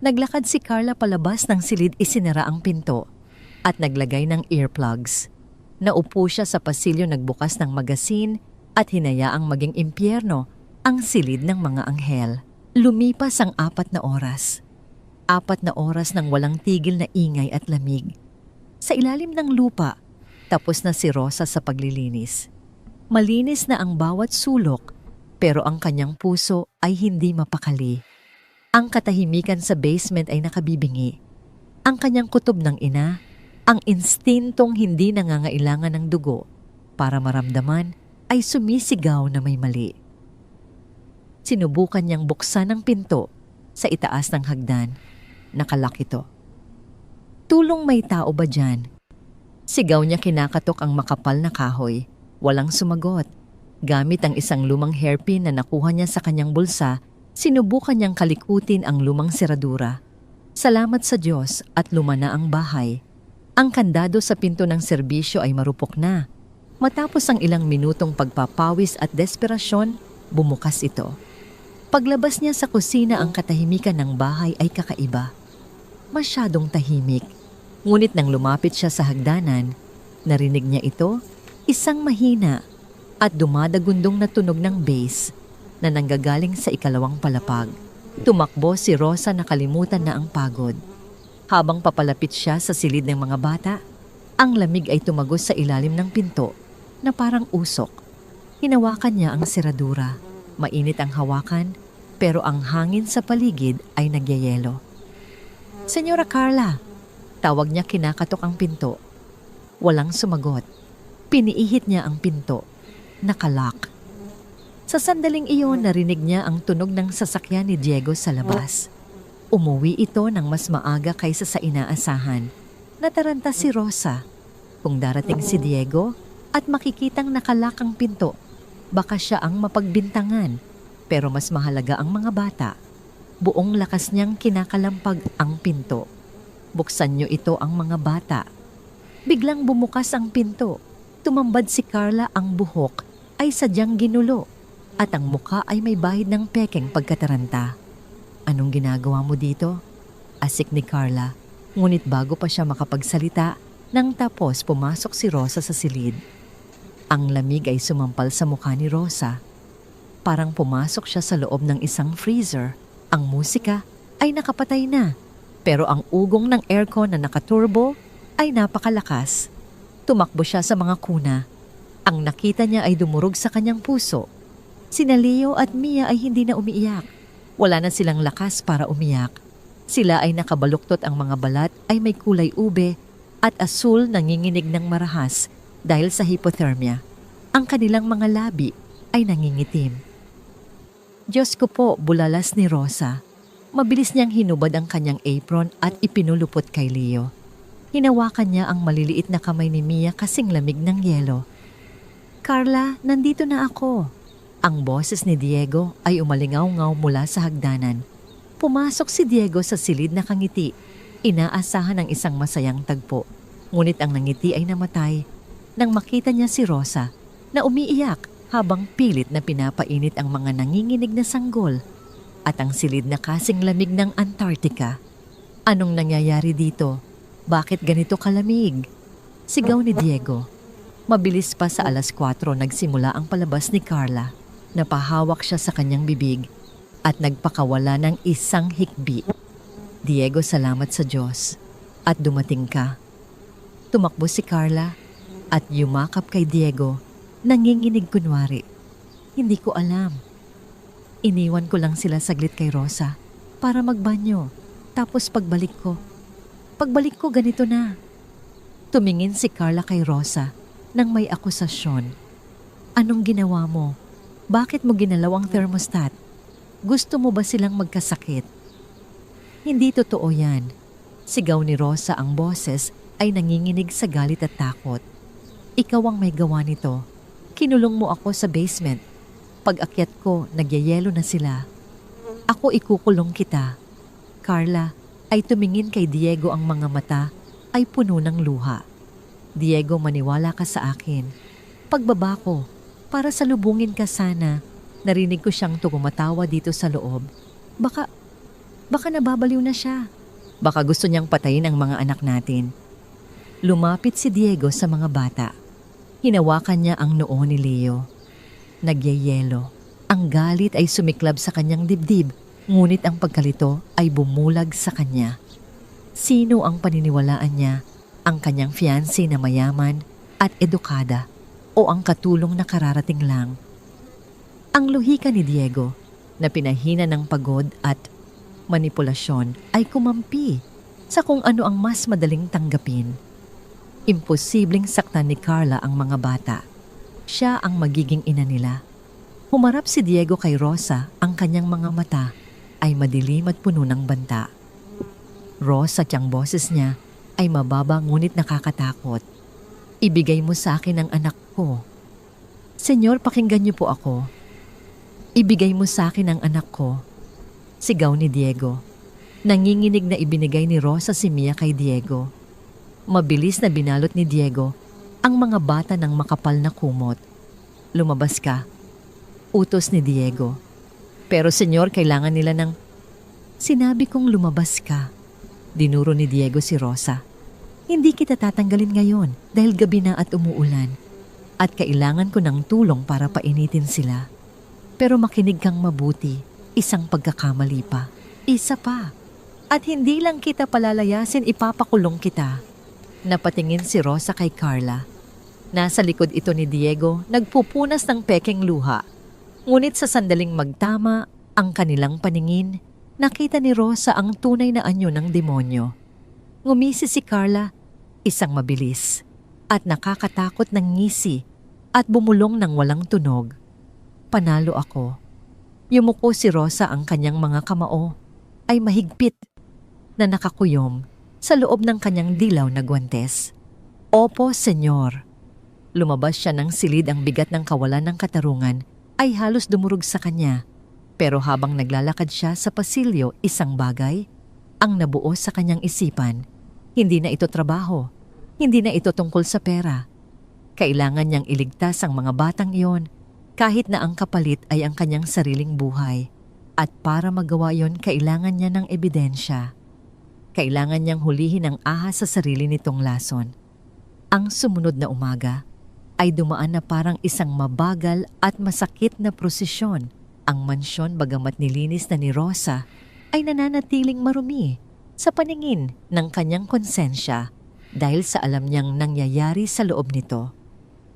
Naglakad si Carla palabas ng silid, isinara ang pinto at naglagay ng earplugs. Naupo siya sa pasilyo, nagbukas ng magasin at hinayaang maging impyerno ang silid ng mga anghel. Lumipas ang 4 na oras. 4 na oras ng walang tigil na ingay at lamig. Sa ilalim ng lupa, tapos na si Rosa sa paglilinis. Malinis na ang bawat sulok pero ang kanyang puso ay hindi mapakali. Ang katahimikan sa basement ay nakabibingi. Ang kanyang kutob ng ina, ang instintong hindi nangangailangan ng dugo para maramdaman, ay sumisigaw na may mali. Sinubukan niyang buksan ang pinto sa itaas ng hagdan. Nakalak ito. Tulong, may tao ba dyan? Sigaw niya kinakatok ang makapal na kahoy. Walang sumagot. Gamit ang isang lumang hairpin na nakuha niya sa kanyang bulsa, sinubukan niyang kalikutin ang lumang seradura. Salamat sa Diyos at lumana ang bahay. Ang kandado sa pinto ng serbisyo ay marupok na. Matapos ang ilang minutong pagpapawis at desperasyon, bumukas ito. Paglabas niya sa kusina, ang katahimikan ng bahay ay kakaiba. Masyadong tahimik. Ngunit nang lumapit siya sa hagdanan, narinig niya ito, isang mahina at dumadagundong na tunog ng bass na nanggagaling sa ikalawang palapag. Tumakbo si Rosa, nakalimutan na ang pagod. Habang papalapit siya sa silid ng mga bata, ang lamig ay tumagos sa ilalim ng pinto na parang usok. Hinawakan niya ang seradura. Mainit ang hawakan, pero ang hangin sa paligid ay nagyayelo. Senyora Carla, tawag niya kinakatok ang pinto. Walang sumagot. Piniihit niya ang pinto. Nakalak. Sa sandaling iyon, narinig niya ang tunog ng sasakyan ni Diego sa labas. Umuwi ito ng mas maaga kaysa sa inaasahan. Nataranta si Rosa. Kung darating si Diego at makikitang nakalak ang pinto, baka siya ang mapagbintangan. Pero mas mahalaga ang mga bata. Buong lakas niyang kinakalampag ang pinto. Buksan niyo ito, ang mga bata. Biglang bumukas ang pinto. Tumambad si Carla, ang buhok ay sadyang ginulo at ang muka ay may bahid ng pekeng pagkataranta. Anong ginagawa mo dito? Asik ni Carla. Ngunit bago pa siya makapagsalita, nang tapos pumasok si Rosa sa silid. Ang lamig ay sumampal sa mukha ni Rosa. Parang pumasok siya sa loob ng isang freezer. Ang musika ay nakapatay na, pero ang ugong ng aircon na nakaturbo ay napakalakas. Tumakbo siya sa mga kuna. Ang nakita niya ay dumurog sa kanyang puso. Sina Leo at Mia ay hindi na umiiyak. Wala na silang lakas para umiyak. Sila ay nakabaluktot, ang mga balat ay may kulay ube at asul, nanginginig ng marahas dahil sa hypothermia. Ang kanilang mga labi ay nangingitim. Diyos ko po, bulalas ni Rosa. Mabilis niyang hinubad ang kanyang apron at ipinulupot kay Leo. Hinawakan niya ang maliliit na kamay ni Mia kasing lamig ng yelo. Carla, nandito na ako. Ang boses ni Diego ay umalingaw-ngaw mula sa hagdanan. Pumasok si Diego sa silid na kangiti. Inaasahan ng isang masayang tagpo. Ngunit ang nangiti ay namatay nang makita niya si Rosa na umiiyak habang pilit na pinapainit ang mga nanginginig na sanggol at ang silid na kasing lamig ng Antarctica. Anong nangyayari dito? Bakit ganito kalamig? Sigaw ni Diego. Mabilis pa, sa 4:00 nagsimula ang palabas ni Carla. Napahawak siya sa kanyang bibig at nagpakawala ng isang hikbi. Diego, salamat sa Diyos at dumating ka. Tumakbo si Carla at yumakap kay Diego, nanginginig kunwari. Hindi ko alam. Iniwan ko lang sila saglit kay Rosa para magbanyo. Tapos pagbalik ko ganito na. Tumingin si Carla kay Rosa nang may akusasyon. Anong ginawa mo? Bakit mo ginalaw ang thermostat? Gusto mo ba silang magkasakit? Hindi totoo yan. Sigaw ni Rosa, ang boses ay nanginginig sa galit at takot. Ikaw ang may gawa nito. Kinulong mo ako sa basement. Pag-akyat ko, nagyayelo na sila. Ako ikukulong kita. Carla ay tumingin kay Diego, ang mga mata ay puno ng luha. Diego, maniwala ka sa akin. Pagbaba ko, para salubungin ka sana. Narinig ko siyang tumatawa dito sa loob. Baka nababaliw na siya. Baka gusto niyang patayin ang mga anak natin. Lumapit si Diego sa mga bata. Hinawakan niya ang noo ni Leo. Nagyayelo. Ang galit ay sumiklab sa kanyang dibdib, ngunit ang pagkalito ay bumulag sa kanya. Sino ang paniniwalaan niya? Ang kanyang fiancé na mayaman at edukada o ang katulong na kararating lang? Ang luhika ni Diego na pinahina ng pagod at manipulasyon ay kumampi sa kung ano ang mas madaling tanggapin. Imposibleng saktan ni Carla ang mga bata. Siya ang magiging ina nila. Humarap si Diego kay Rosa, ang kanyang mga mata ay madilim at puno ng banta. Rosa, tiyang boses niya ay mababa ngunit nakakatakot. Ibigay mo sa akin ang anak ko. Senyor, pakinggan niyo po ako. Ibigay mo sa akin ang anak ko. Sigaw ni Diego. Nanginginig na ibinigay ni Rosa si Mia kay Diego. Mabilis na binalot ni Diego ang mga bata ng makapal na kumot. Lumabas ka. Utos ni Diego. Pero senyor, kailangan nila ng... Sinabi kong lumabas ka. Dinuro ni Diego si Rosa. Hindi kita tatanggalin ngayon dahil gabi na at umuulan. At kailangan ko ng tulong para painitin sila. Pero makinig kang mabuti, isang pagkakamali pa. Isa pa. At hindi lang kita palalayasin, ipapakulong kita. Napatingin si Rosa kay Carla. Nasa likod ito ni Diego, nagpupunas ng pekeng luha. Ngunit sa sandaling magtama ang kanilang paningin, nakita ni Rosa ang tunay na anyo ng demonyo. Ngumisi si Carla, isang mabilis at nakakatakot ng ngisi at bumulong ng walang tunog. Panalo ako. Yumuko si Rosa, ang kanyang mga kamao ay mahigpit na nakakuyom sa loob ng kanyang dilaw na guwantes. Opo, senyor. Lumabas siya ng silid, ang bigat ng kawalan ng katarungan ay halos dumurog sa kanya. Pero habang naglalakad siya sa pasilyo, isang bagay ang nabuo sa kanyang isipan. Hindi na ito trabaho. Hindi na ito tungkol sa pera. Kailangan niyang iligtas ang mga batang iyon kahit na ang kapalit ay ang kanyang sariling buhay. At para magawa yon, kailangan niya ng ebidensya. Kailangan niyang hulihin ang ahas sa sarili nitong lason. Ang sumunod na umaga ay dumaan na parang isang mabagal at masakit na prosesyon. Ang mansyon, bagamat nilinis na ni Rosa, ay nananatiling marumi sa paningin ng kanyang konsensya dahil sa alam niyang nangyayari sa loob nito.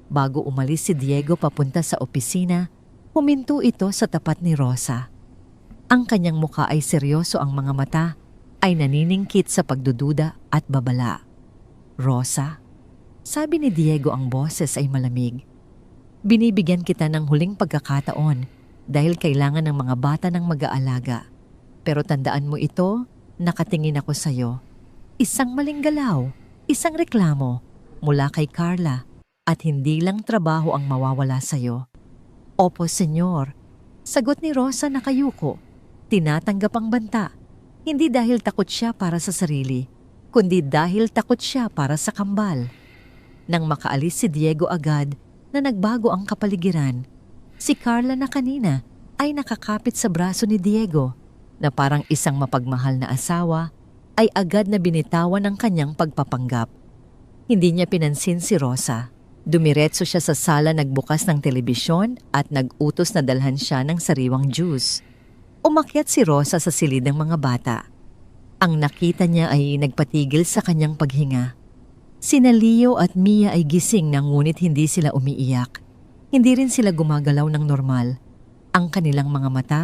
Bago umalis si Diego papunta sa opisina, huminto ito sa tapat ni Rosa. Ang kanyang muka ay seryoso, ang mga mata ay naniningkit sa pagdududa at babala. Rosa, sabi ni Diego, ang boses ay malamig. Binibigyan kita ng huling pagkakataon dahil kailangan ng mga bata ng mag-aalaga. Pero tandaan mo ito, nakatingin ako sa iyo. Isang maling galaw, isang reklamo mula kay Carla at hindi lang trabaho ang mawawala sa iyo. Opo, senyor. Sagot ni Rosa nakayuko. Tinatanggap ang banta. Hindi dahil takot siya para sa sarili, kundi dahil takot siya para sa kambal. Nang makaalis si Diego agad na nagbago ang kapaligiran, si Carla na kanina ay nakakapit sa braso ni Diego na parang isang mapagmahal na asawa ay agad na binitawan ang kanyang pagpapanggap. Hindi niya pinansin si Rosa. Dumiretso siya sa sala, nagbukas ng telebisyon at nag-utos na dalhan siya ng sariwang juice. Umakyat si Rosa sa silid ng mga bata. Ang nakita niya ay nagpatigil sa kanyang paghinga. Sina Leo at Mia ay gising na, ngunit hindi sila umiiyak. Hindi rin sila gumagalaw ng normal. Ang kanilang mga mata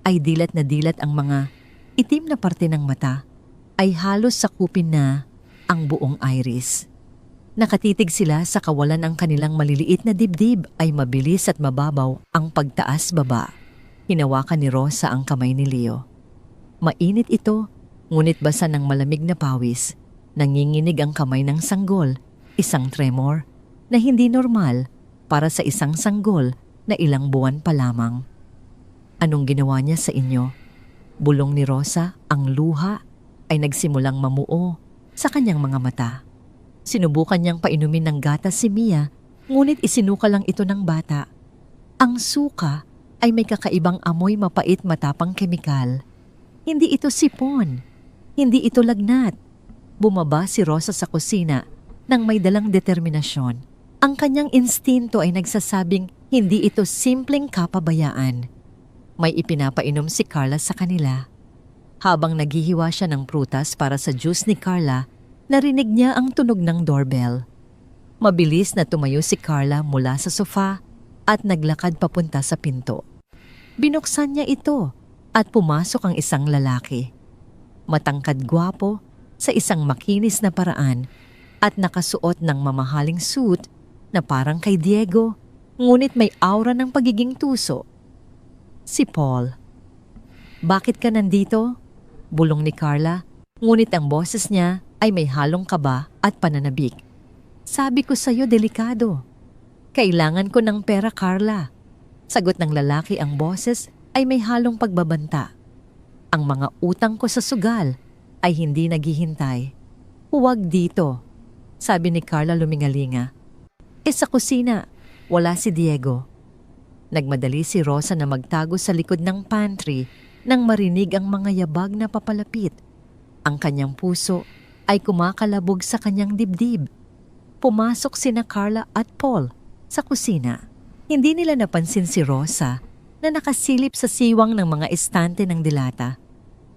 ay dilat na dilat, ang mga itim na parte ng mata ay halos sakupin na ang buong iris. Nakatitig sila sa kawalan, ang kanilang maliliit na dibdib ay mabilis at mababaw ang pagtaas-baba. Hinawakan ni Rosa ang kamay ni Leo. Mainit ito, ngunit basa ng malamig na pawis. Nanginginig ang kamay ng sanggol, isang tremor na hindi normal para sa isang sanggol na ilang buwan pa lamang. Anong ginawa niya sa inyo? Bulong ni Rosa, ang luha ay nagsimulang mamuo sa kanyang mga mata. Sinubukan niyang painumin ng gatas si Mia, ngunit isinuka lang ito ng bata. Ang suka ay may kakaibang amoy, mapait, matapang kemikal. Hindi ito sipon. Hindi ito lagnat. Bumaba si Rosa sa kusina nang may dalang determinasyon. Ang kanyang instinto ay nagsasabing hindi ito simpleng kapabayaan. May ipinapainom si Carla sa kanila. Habang naghihiwa siya ng prutas para sa juice ni Carla, narinig niya ang tunog ng doorbell. Mabilis na tumayo si Carla mula sa sofa at naglakad papunta sa pinto. Binuksan niya ito at pumasok ang isang lalaki. Matangkad gwapo sa isang makinis na paraan at nakasuot ng mamahaling suit na parang kay Diego, ngunit may aura ng pagiging tuso. Si Paul. "Bakit ka nandito?" Bulong ni Carla, ngunit ang boses niya ay may halong kaba at pananabik. "Sabi ko sa'yo, delikado. Kailangan ko ng pera, Carla." Sagot ng lalaki, ang boses ay may halong pagbabanta. "Ang mga utang ko sa sugal ay hindi naghihintay. Huwag dito," sabi ni Carla lumingalinga. Sa kusina, wala si Diego. Nagmadali si Rosa na magtago sa likod ng pantry nang marinig ang mga yabag na papalapit. Ang kanyang puso ay kumakalabog sa kanyang dibdib. Pumasok sina Carla at Paul sa kusina. Hindi nila napansin si Rosa na nakasilip sa siwang ng mga estante ng dilata.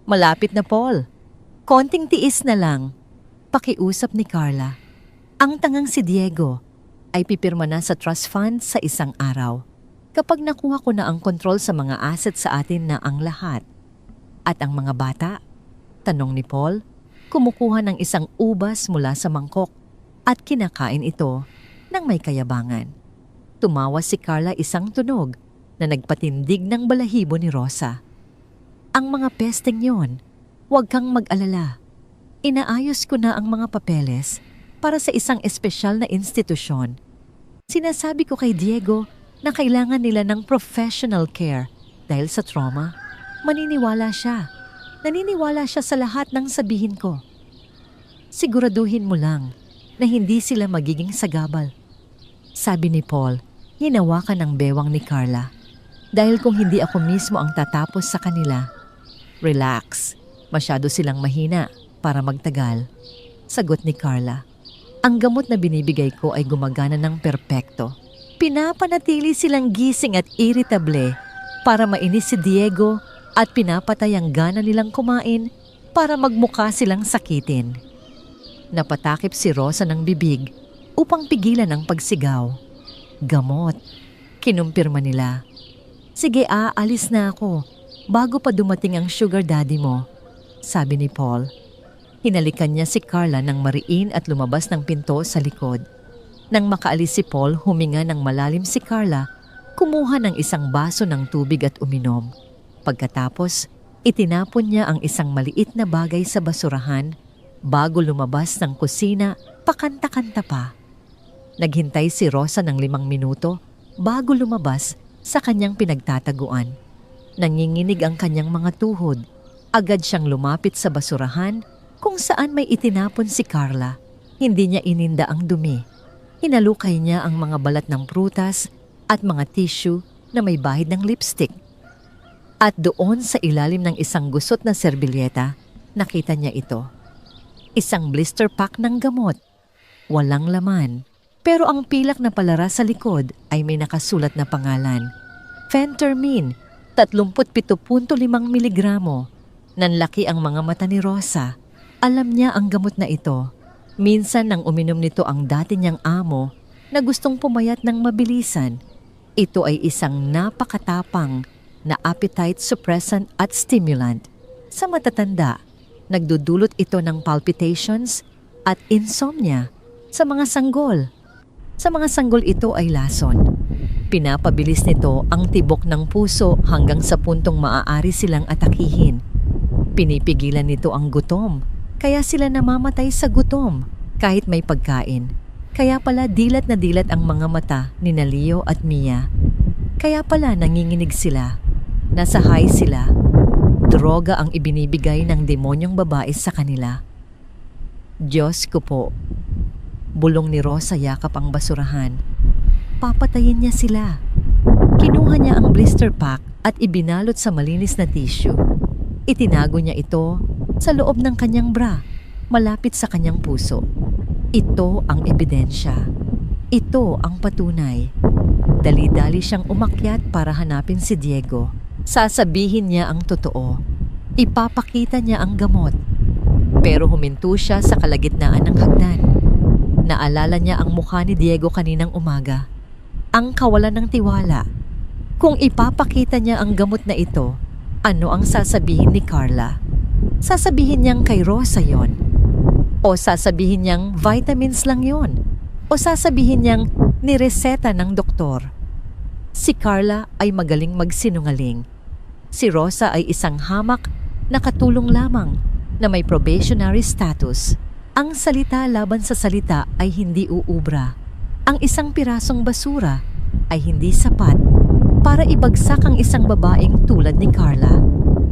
"Malapit na, Paul. Konting tiis na lang," pakiusap ni Carla. Ang tangang si Diego ay pipirma na sa trust fund sa isang araw. "Kapag nakuha ko na ang kontrol sa mga asset sa atin na ang lahat." "At ang mga bata?" tanong ni Paul, kumukuha ng isang ubas mula sa mangkok at kinakain ito ng may kayabangan. Tumawa si Carla, isang tunog na nagpatindig ng balahibo ni Rosa. "Ang mga pesteng yon, huwag kang mag-alala. Inaayos ko na ang mga papeles para sa isang espesyal na institusyon. Sinasabi ko kay Diego na kailangan nila ng professional care dahil sa trauma. Maniniwala siya. Naniniwala siya sa lahat ng sabihin ko. Siguraduhin mo lang na hindi sila magiging sagabal," sabi ni Paul. Hinawakan ng bewang ni Carla. "Dahil kung hindi ako mismo ang tatapos sa kanila." "Relax. Masyado silang mahina para magtagal," sagot ni Carla. "Ang gamot na binibigay ko ay gumagana ng perpekto. Pinapanatili silang gising at irritable para mainis si Diego at pinapatay ang gana nilang kumain para magmukha silang sakitin." Napatakip si Rosa ng bibig upang pigilan ang pagsigaw. "Gamot," kinumpirma nila. "Sige, aalis na ako bago pa dumating ang sugar daddy mo," sabi ni Paul. Hinalikan niya si Carla ng mariin at lumabas ng pinto sa likod. Nang makaalis si Paul, huminga ng malalim si Carla, kumuha ng isang baso ng tubig at uminom. Pagkatapos, itinapon niya ang isang maliit na bagay sa basurahan bago lumabas ng kusina, pakanta-kanta pa. Naghintay si Rosa ng 5 minuto bago lumabas sa kanyang pinagtataguan. Nanginginig ang kanyang mga tuhod. Agad siyang lumapit sa basurahan kung saan may itinapon si Carla. Hindi niya ininda ang dumi. Hinalukay niya ang mga balat ng prutas at mga tissue na may bahid ng lipstick. At doon sa ilalim ng isang gusot na serbilyeta, nakita niya ito. Isang blister pack ng gamot. Walang laman. Pero ang pilak na palara sa likod ay may nakasulat na pangalan. Phentermine, 37.5 miligramo. Nanlaki ang mga mata ni Rosa. Alam niya ang gamot na ito. Minsan nang uminom nito ang dati niyang amo na gustong pumayat ng mabilisan. Ito ay isang napakatapang na appetite suppressant at stimulant. Sa matatanda, nagdudulot ito ng palpitations at insomnia sa mga sanggol. Sa mga sanggol ito ay lason. Pinapabilis nito ang tibok ng puso hanggang sa puntong maaari silang atakihin. Pinipigilan nito ang gutom, kaya sila namamatay sa gutom kahit may pagkain. Kaya pala dilat na dilat ang mga mata ni Leo at Mia. Kaya pala nanginginig sila. Nasa high sila. Droga ang ibinibigay ng demonyong babae sa kanila. "Diyos ko po." Bulong ni Rosa, yakap ang basurahan. Papatayin niya sila. Kinuha niya ang blister pack at ibinalot sa malinis na tissue. Itinago niya ito sa loob ng kanyang bra, malapit sa kanyang puso. Ito ang ebidensya. Ito ang patunay. Dali-dali siyang umakyat para hanapin si Diego. Sasabihin niya ang totoo. Ipapakita niya ang gamot. Pero huminto siya sa kalagitnaan ng hagdan. Naalala niya ang mukha ni Diego kaninang umaga. Ang kawalan ng tiwala. Kung ipapakita niya ang gamot na ito, ano ang sasabihin ni Carla? Sasabihin niyang kay Rosa yon? O sasabihin niyang vitamins lang yon? O sasabihin niyang nireseta ng doktor? Si Carla ay magaling magsinungaling. Si Rosa ay isang hamak na katulong lamang na may probationary status. Ang salita laban sa salita ay hindi uubra. Ang isang pirasong basura ay hindi sapat para ibagsak ang isang babaeng tulad ni Carla.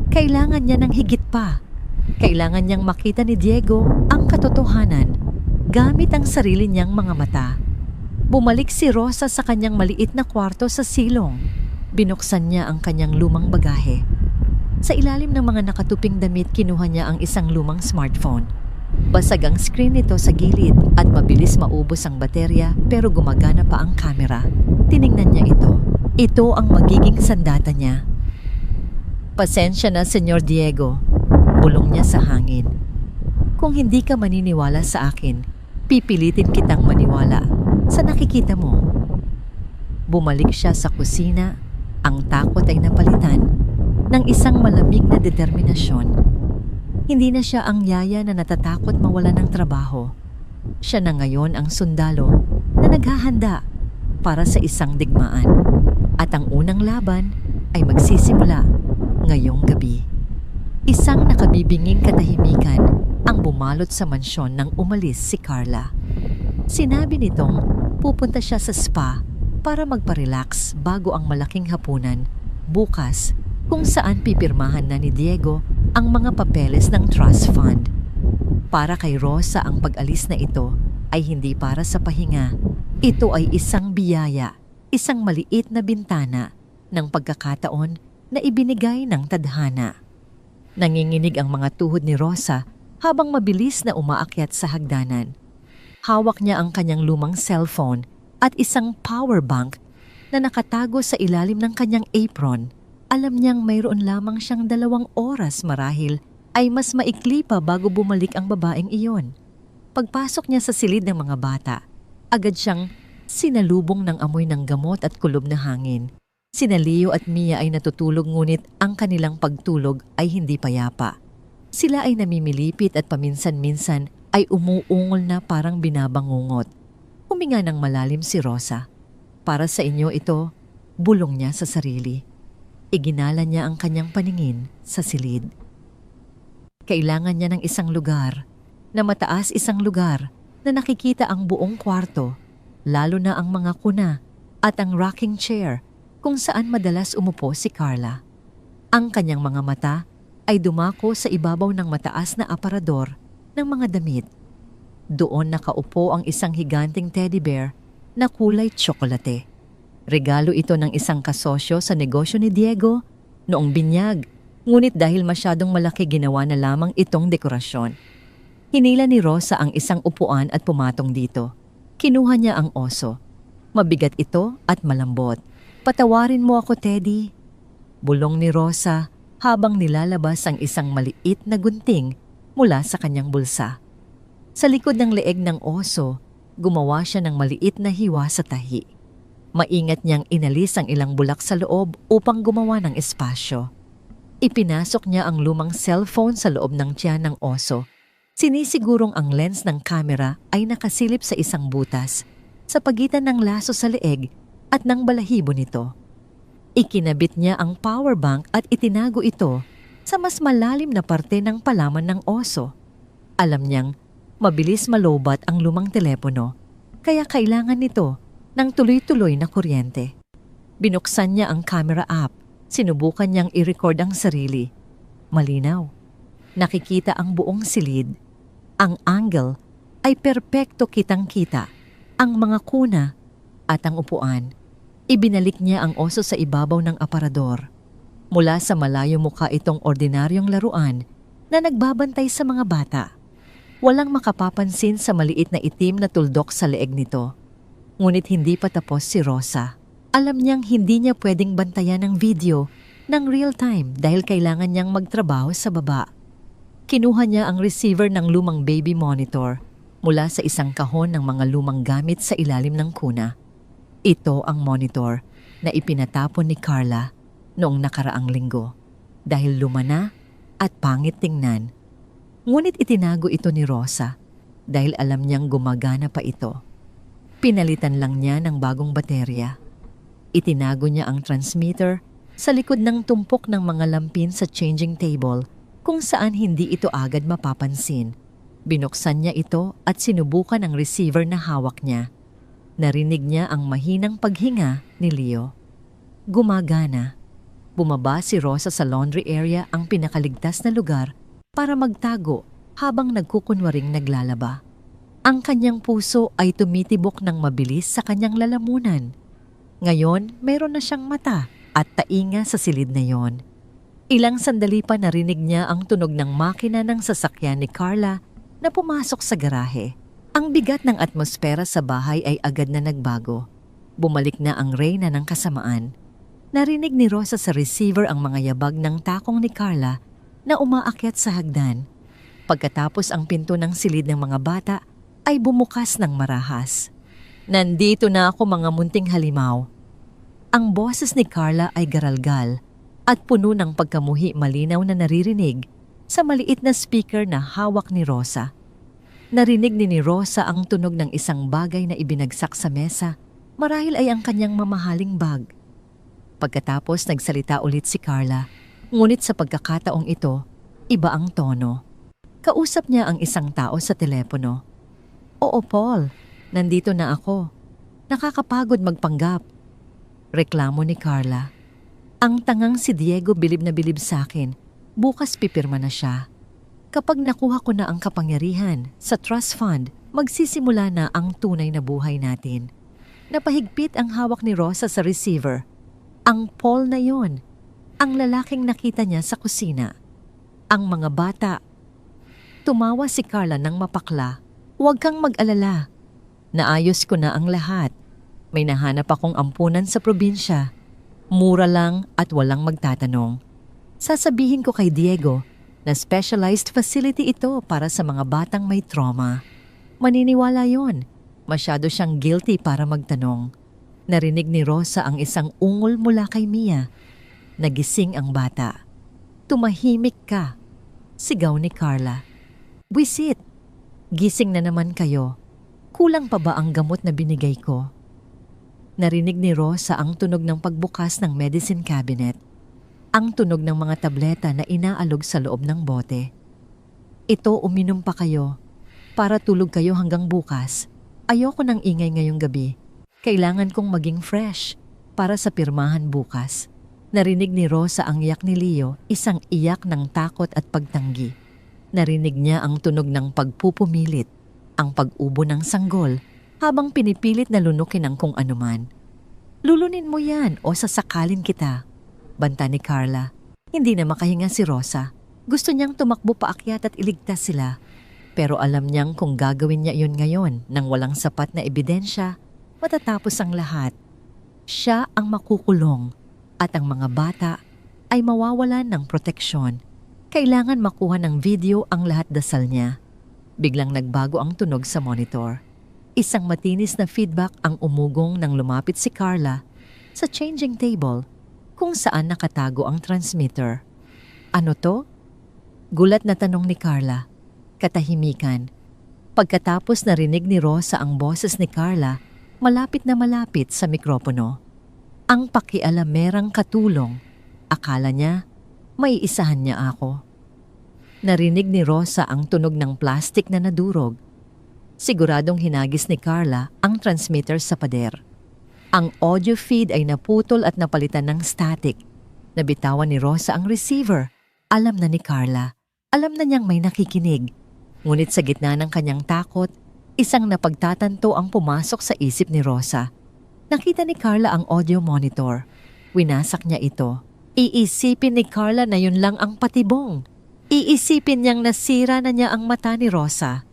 Kailangan niya ng higit pa. Kailangan niyang makita ni Diego ang katotohanan gamit ang sarili niyang mga mata. Bumalik si Rosa sa kanyang maliit na kwarto sa silong. Binuksan niya ang kanyang lumang bagahe. Sa ilalim ng mga nakatuping damit, kinuha niya ang isang lumang smartphone. Basag ang screen nito sa gilid at mabilis maubos ang baterya pero gumagana pa ang kamera. Tiningnan niya ito. Ito ang magiging sandata niya. Pasensya na, Senyor Diego. Bulong niya sa hangin. Kung hindi ka maniniwala sa akin, pipilitin kitang maniwala sa nakikita mo. Bumalik siya sa kusina. Ang takot ay napalitan ng isang malamig na determinasyon. Hindi na siya ang yaya na natatakot mawalan ng trabaho. Siya na ngayon ang sundalo na naghahanda para sa isang digmaan. At ang unang laban ay magsisimula ngayong gabi. Isang nakabibinging katahimikan ang bumalot sa mansyon nang umalis si Carla. Sinabi nitong pupunta siya sa spa para magparelax bago ang malaking hapunan bukas kung saan pipirmahan na ni Diego ang mga papeles ng trust fund. Para kay Rosa, ang pag-alis na ito ay hindi para sa pahinga. Ito ay isang biyaya, isang maliit na bintana ng pagkakataon na ibinigay ng tadhana. Nanginginig ang mga tuhod ni Rosa habang mabilis na umaakyat sa hagdanan. Hawak niya ang kanyang lumang cellphone at isang power bank na nakatago sa ilalim ng kanyang apron. Alam niyang mayroon lamang siyang 2 oras marahil ay mas maikli pa bago bumalik ang babaeng iyon. Pagpasok niya sa silid ng mga bata, agad siyang sinalubong ng amoy ng gamot at kulob na hangin. Sina Leo at Mia ay natutulog ngunit ang kanilang pagtulog ay hindi payapa. Sila ay namimilipit at paminsan-minsan ay umuungol na parang binabangungot. Huminga ng malalim si Rosa. Para sa inyo ito, bulong niya sa sarili. Iginala niya ang kanyang paningin sa silid. Kailangan niya ng isang lugar, na mataas, isang lugar na nakikita ang buong kwarto, lalo na ang mga kuna at ang rocking chair kung saan madalas umupo si Carla. Ang kanyang mga mata ay dumako sa ibabaw ng mataas na aparador ng mga damit. Doon nakaupo ang isang higanting teddy bear na kulay tsokolate. Regalo ito ng isang kasosyo sa negosyo ni Diego noong binyag, ngunit dahil masyadong malaki ginawa na lamang itong dekorasyon. Hinila ni Rosa ang isang upuan at pumatong dito. Kinuha niya ang oso. Mabigat ito at malambot. Patawarin mo ako, Teddy. Bulong ni Rosa habang nilalabas ang isang maliit na gunting mula sa kanyang bulsa. Sa likod ng leeg ng oso, gumawa siya ng maliit na hiwa sa tahi. Maingat niyang inalis ang ilang bulak sa loob upang gumawa ng espasyo. Ipinasok niya ang lumang cellphone sa loob ng tiyan ng oso. Sinisigurong ang lens ng kamera ay nakasilip sa isang butas sa pagitan ng laso sa leeg at ng balahibo nito. Ikinabit niya ang power bank at itinago ito sa mas malalim na parte ng palaman ng oso. Alam niyang mabilis malobat ang lumang telepono, kaya kailangan nito ng tuloy-tuloy na kuryente. Binuksan niya ang camera app. Sinubukan niyang i-record ang sarili. Malinaw. Nakikita ang buong silid. Ang angle ay perpekto kitang-kita. Ang mga kuna at ang upuan. Ibinalik niya ang oso sa ibabaw ng aparador. Mula sa malayo mukha itong ordinaryong laruan na nagbabantay sa mga bata. Walang makapapansin sa maliit na itim na tuldok sa leeg nito. Ngunit hindi pa tapos si Rosa. Alam niyang hindi niya pwedeng bantayan ng video ng real time dahil kailangan niyang magtrabaho sa baba. Kinuha niya ang receiver ng lumang baby monitor mula sa isang kahon ng mga lumang gamit sa ilalim ng kuna. Ito ang monitor. na ipinatapon ni Carla noong nakaraang linggo dahil lumana at pangit tingnan. Ngunit itinago ito ni Rosa dahil alam niyang gumagana pa ito. Pinalitan lang niya ng bagong baterya. Itinago niya ang transmitter sa likod ng tumpok ng mga lampin sa changing table kung saan hindi ito agad mapapansin. Binuksan niya ito at sinubukan ang receiver na hawak niya. Narinig niya ang mahinang paghinga ni Leo. Gumagana. Bumaba si Rosa sa laundry area, ang pinakaligtas na lugar para magtago habang nagkukunwaring naglalaba. Ang kanyang puso ay tumitibok ng mabilis sa kanyang lalamunan. Ngayon, mayroon na siyang mata at tainga sa silid na yon. Ilang sandali pa narinig niya ang tunog ng makina ng sasakyan ni Carla na pumasok sa garahe. Ang bigat ng atmosfera sa bahay ay agad na nagbago. Bumalik na ang reyna ng kasamaan. Narinig ni Rosa sa receiver ang mga yabag ng takong ni Carla na umaakyat sa hagdan. Pagkatapos ang pinto ng silid ng mga bata ay bumukas ng marahas. "Nandito na ako, mga munting halimaw." Ang boses ni Carla ay garalgal at puno ng pagkamuhi, malinaw na naririnig sa maliit na speaker na hawak ni Rosa. Narinig ni Rosa ang tunog ng isang bagay na ibinagsak sa mesa, marahil ay ang kanyang mamahaling bag. Pagkatapos nagsalita ulit si Carla, ngunit sa pagkakataong ito, iba ang tono. Kausap niya ang isang tao sa telepono. "Oo, Paul, nandito na ako. Nakakapagod magpanggap." Reklamo ni Carla. "Ang tangang si Diego bilib na bilib sa akin. Bukas pipirma na siya. Kapag nakuha ko na ang kapangyarihan sa trust fund, magsisimula na ang tunay na buhay natin." Napahigpit ang hawak ni Rosa sa receiver. Ang Paul na yon, ang lalaking nakita niya sa kusina. Ang mga bata. Tumawa si Carla ng mapakla. "Huwag kang mag-alala. Naayos ko na ang lahat. May nahanap akong ampunan sa probinsya. Mura lang at walang magtatanong. Sasabihin ko kay Diego na specialized facility ito para sa mga batang may trauma. Maniniwala yon. Masyado siyang guilty para magtanong." Narinig ni Rosa ang isang ungol mula kay Mia. Nagising ang bata. "Tumahimik ka," sigaw ni Carla. "Buisit, gising na naman kayo. Kulang pa ba ang gamot na binigay ko?" Narinig ni Rosa ang tunog ng pagbukas ng medicine cabinet. Ang tunog ng mga tableta na inaalog sa loob ng bote. "Ito, uminom pa kayo. Para tulog kayo hanggang bukas. Ayoko ng ingay ngayong gabi. Kailangan kong maging fresh para sa pirmahan bukas." Narinig ni Rosa ang iyak ni Leo, isang iyak ng takot at pagtanggi. Narinig niya ang tunog ng pagpupumilit, ang pag-ubo ng sanggol, habang pinipilit na lunukin ang kung anuman. "Lulunin mo yan o sasakalin kita," banta ni Carla. Hindi na makahinga si Rosa. Gusto niyang tumakbo paakyat at iligtas sila. Pero alam niyang kung gagawin niya yun ngayon nang walang sapat na ebidensya, matatapos ang lahat. Siya ang makukulong at ang mga bata ay mawawalan ng proteksyon. Kailangan makuha ng video ang lahat dasal niya. Biglang nagbago ang tunog sa monitor. Isang matinis na feedback ang umugong nang lumapit si Carla sa changing table kung saan nakatago ang transmitter. "Ano to?" Gulat na tanong ni Carla. Katahimikan. Pagkatapos narinig ni Rosa ang boses ni Carla malapit na malapit sa mikropono. Ang pakialamerang katulong. Akala niya, may isahan niya ako. Narinig ni Rosa ang tunog ng plastik na nadurog. Siguradong hinagis ni Carla ang transmitter sa pader. Ang audio feed ay naputol at napalitan ng static. Nabitawan ni Rosa ang receiver. Alam na ni Carla. Alam na niyang may nakikinig. Ngunit sa gitna ng kanyang takot, isang napagtatanto ang pumasok sa isip ni Rosa. Nakita ni Carla ang audio monitor. Winasak niya ito. Iisipin ni Carla na yun lang ang patibong. Iisipin niyang nasira na niya ang mata ni Rosa.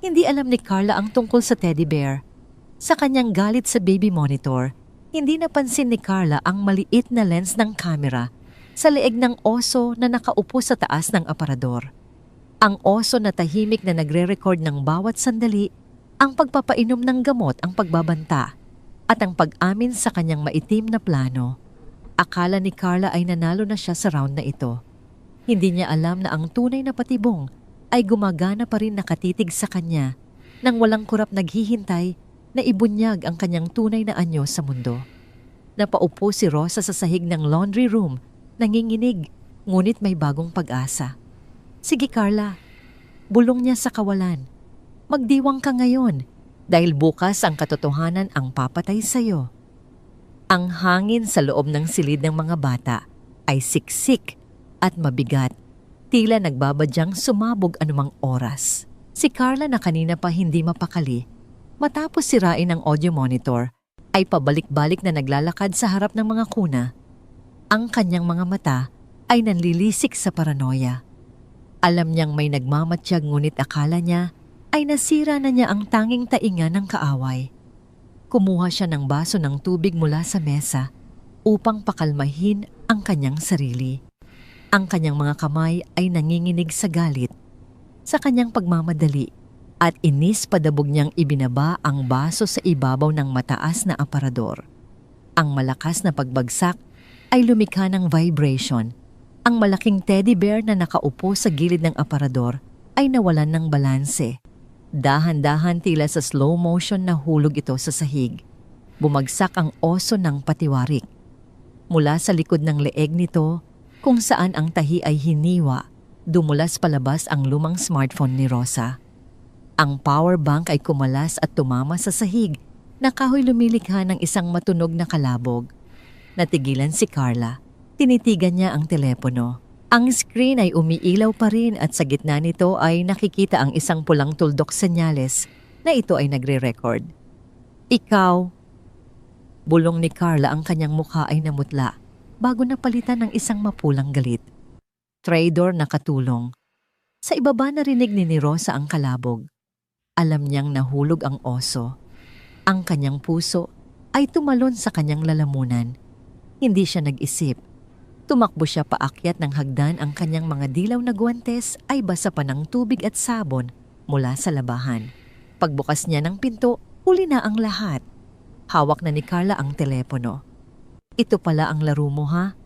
Hindi alam ni Carla ang tungkol sa teddy bear. Sa kanyang galit sa baby monitor, hindi napansin ni Carla ang maliit na lens ng camera sa leeg ng oso na nakaupo sa taas ng aparador. Ang oso na tahimik na nagre-record ng bawat sandali, ang pagpapainom ng gamot, ang pagbabanta. at ang pag-amin sa kanyang maitim na plano. Akala ni Carla ay nanalo na siya sa round na ito. Hindi niya alam na ang tunay na patibong ay gumagana pa rin nakatitig sa kanya nang walang kurap naghihintay na ibunyag ang kanyang tunay na anyo sa mundo. Napaupo si Rosa sa sahig ng laundry room, nanginginig, ngunit may bagong pag-asa. Sige Carla, bulong niya sa kawalan. Magdiwang ka ngayon dahil bukas ang katotohanan ang papatay sa'yo. Ang hangin sa loob ng silid ng mga bata ay siksik at mabigat, tila nagbabadyang sumabog anumang oras. Si Carla na kanina pa hindi mapakali, matapos sirain ang audio monitor, ay pabalik-balik na naglalakad sa harap ng mga kuna. Ang kanyang mga mata ay nanlilisik sa paranoia. Alam niyang may nagmamatyag ngunit akala niya ay nasira na niya ang tanging tainga ng kaaway. Kumuha siya ng baso ng tubig mula sa mesa upang pakalmahin ang kanyang sarili. Ang kanyang mga kamay ay nanginginig sa galit. Sa kanyang pagmamadali at inis padabog niyang ibinaba ang baso sa ibabaw ng mataas na aparador. Ang malakas na pagbagsak ay lumikha ng vibration. Ang malaking teddy bear na nakaupo sa gilid ng aparador ay nawalan ng balanse. Dahan-dahan tila sa slow motion na hulog ito sa sahig. Bumagsak ang oso ng patiwarik. Mula sa likod ng leeg nito, kung saan ang tahi ay hiniwa, dumulas palabas ang lumang smartphone ni Rosa. Ang power bank ay kumalas at tumama sa sahig na kahoy lumilikha ng isang matunog na kalabog. Natigilan si Carla. Tinitigan niya ang telepono. Ang screen ay umiilaw pa rin at sa gitna nito ay nakikita ang isang pulang tuldok senyales na ito ay nagre-record. Ikaw. Bulong ni Carla, ang kanyang mukha ay namutla bago napalitan ng isang mapulang galit. Traitor na katulong. Sa ibaba narinig ni Rosa ang kalabog. Alam niyang nahulog ang oso. Ang kanyang puso ay tumalon sa kanyang lalamunan. Hindi siya nag-isip. Tumakbo siya paakyat ng hagdan, ang kanyang mga dilaw na guwantes ay basa pa ng tubig at sabon mula sa labahan. Pagbukas niya ng pinto, huli na ang lahat. Hawak na ni Carla ang telepono. Ito pala ang laro mo ha?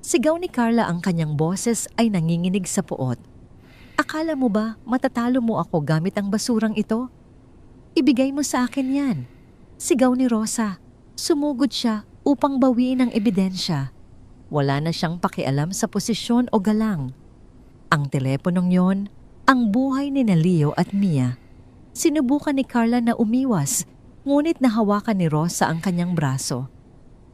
Sigaw ni Carla, ang kanyang boses ay nanginginig sa puot. Akala mo ba matatalo mo ako gamit ang basurang ito? Ibigay mo sa akin yan. Sigaw ni Rosa. Sumugod siya upang bawiin ang ebidensya. Wala na siyang pakialam sa posisyon o galang. Ang teleponong yon, ang buhay ni Leo at Mia. Sinubukan ni Carla na umiwas, ngunit nahawakan ni Rosa ang kanyang braso.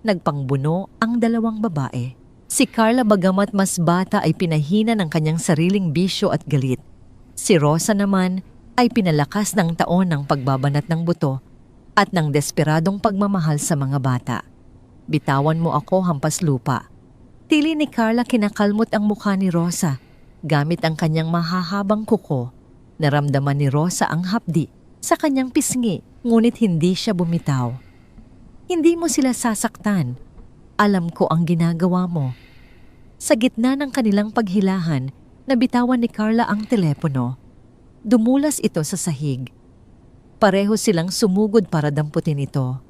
Nagpangbuno ang dalawang babae. Si Carla, bagamat mas bata, ay pinahina ng kanyang sariling bisyo at galit. Si Rosa naman ay pinalakas ng taon ng pagbabanat ng buto at ng desperadong pagmamahal sa mga bata. Bitawan mo ako, hampas lupa. Tili ni Carla, kinakalmot ang mukha ni Rosa gamit ang kanyang mahahabang kuko. Naramdaman ni Rosa ang hapdi sa kanyang pisngi, ngunit hindi siya bumitaw. Hindi mo sila sasaktan. Alam ko ang ginagawa mo. Sa gitna ng kanilang paghilahan, nabitawan ni Carla ang telepono. Dumulas ito sa sahig. Pareho silang sumugod para damputin ito.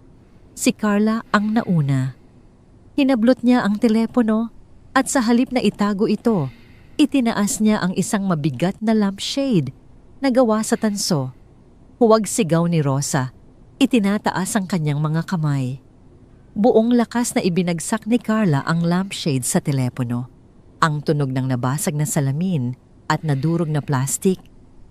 Si Carla ang nauna. Hinablot niya ang telepono at sa halip na itago ito, itinaas niya ang isang mabigat na lampshade na gawa sa tanso. Huwag sigaw ni Rosa. Itinataas ang kanyang mga kamay. Buong lakas na ibinagsak ni Carla ang lampshade sa telepono. Ang tunog ng nabasag na salamin at nadurog na plastik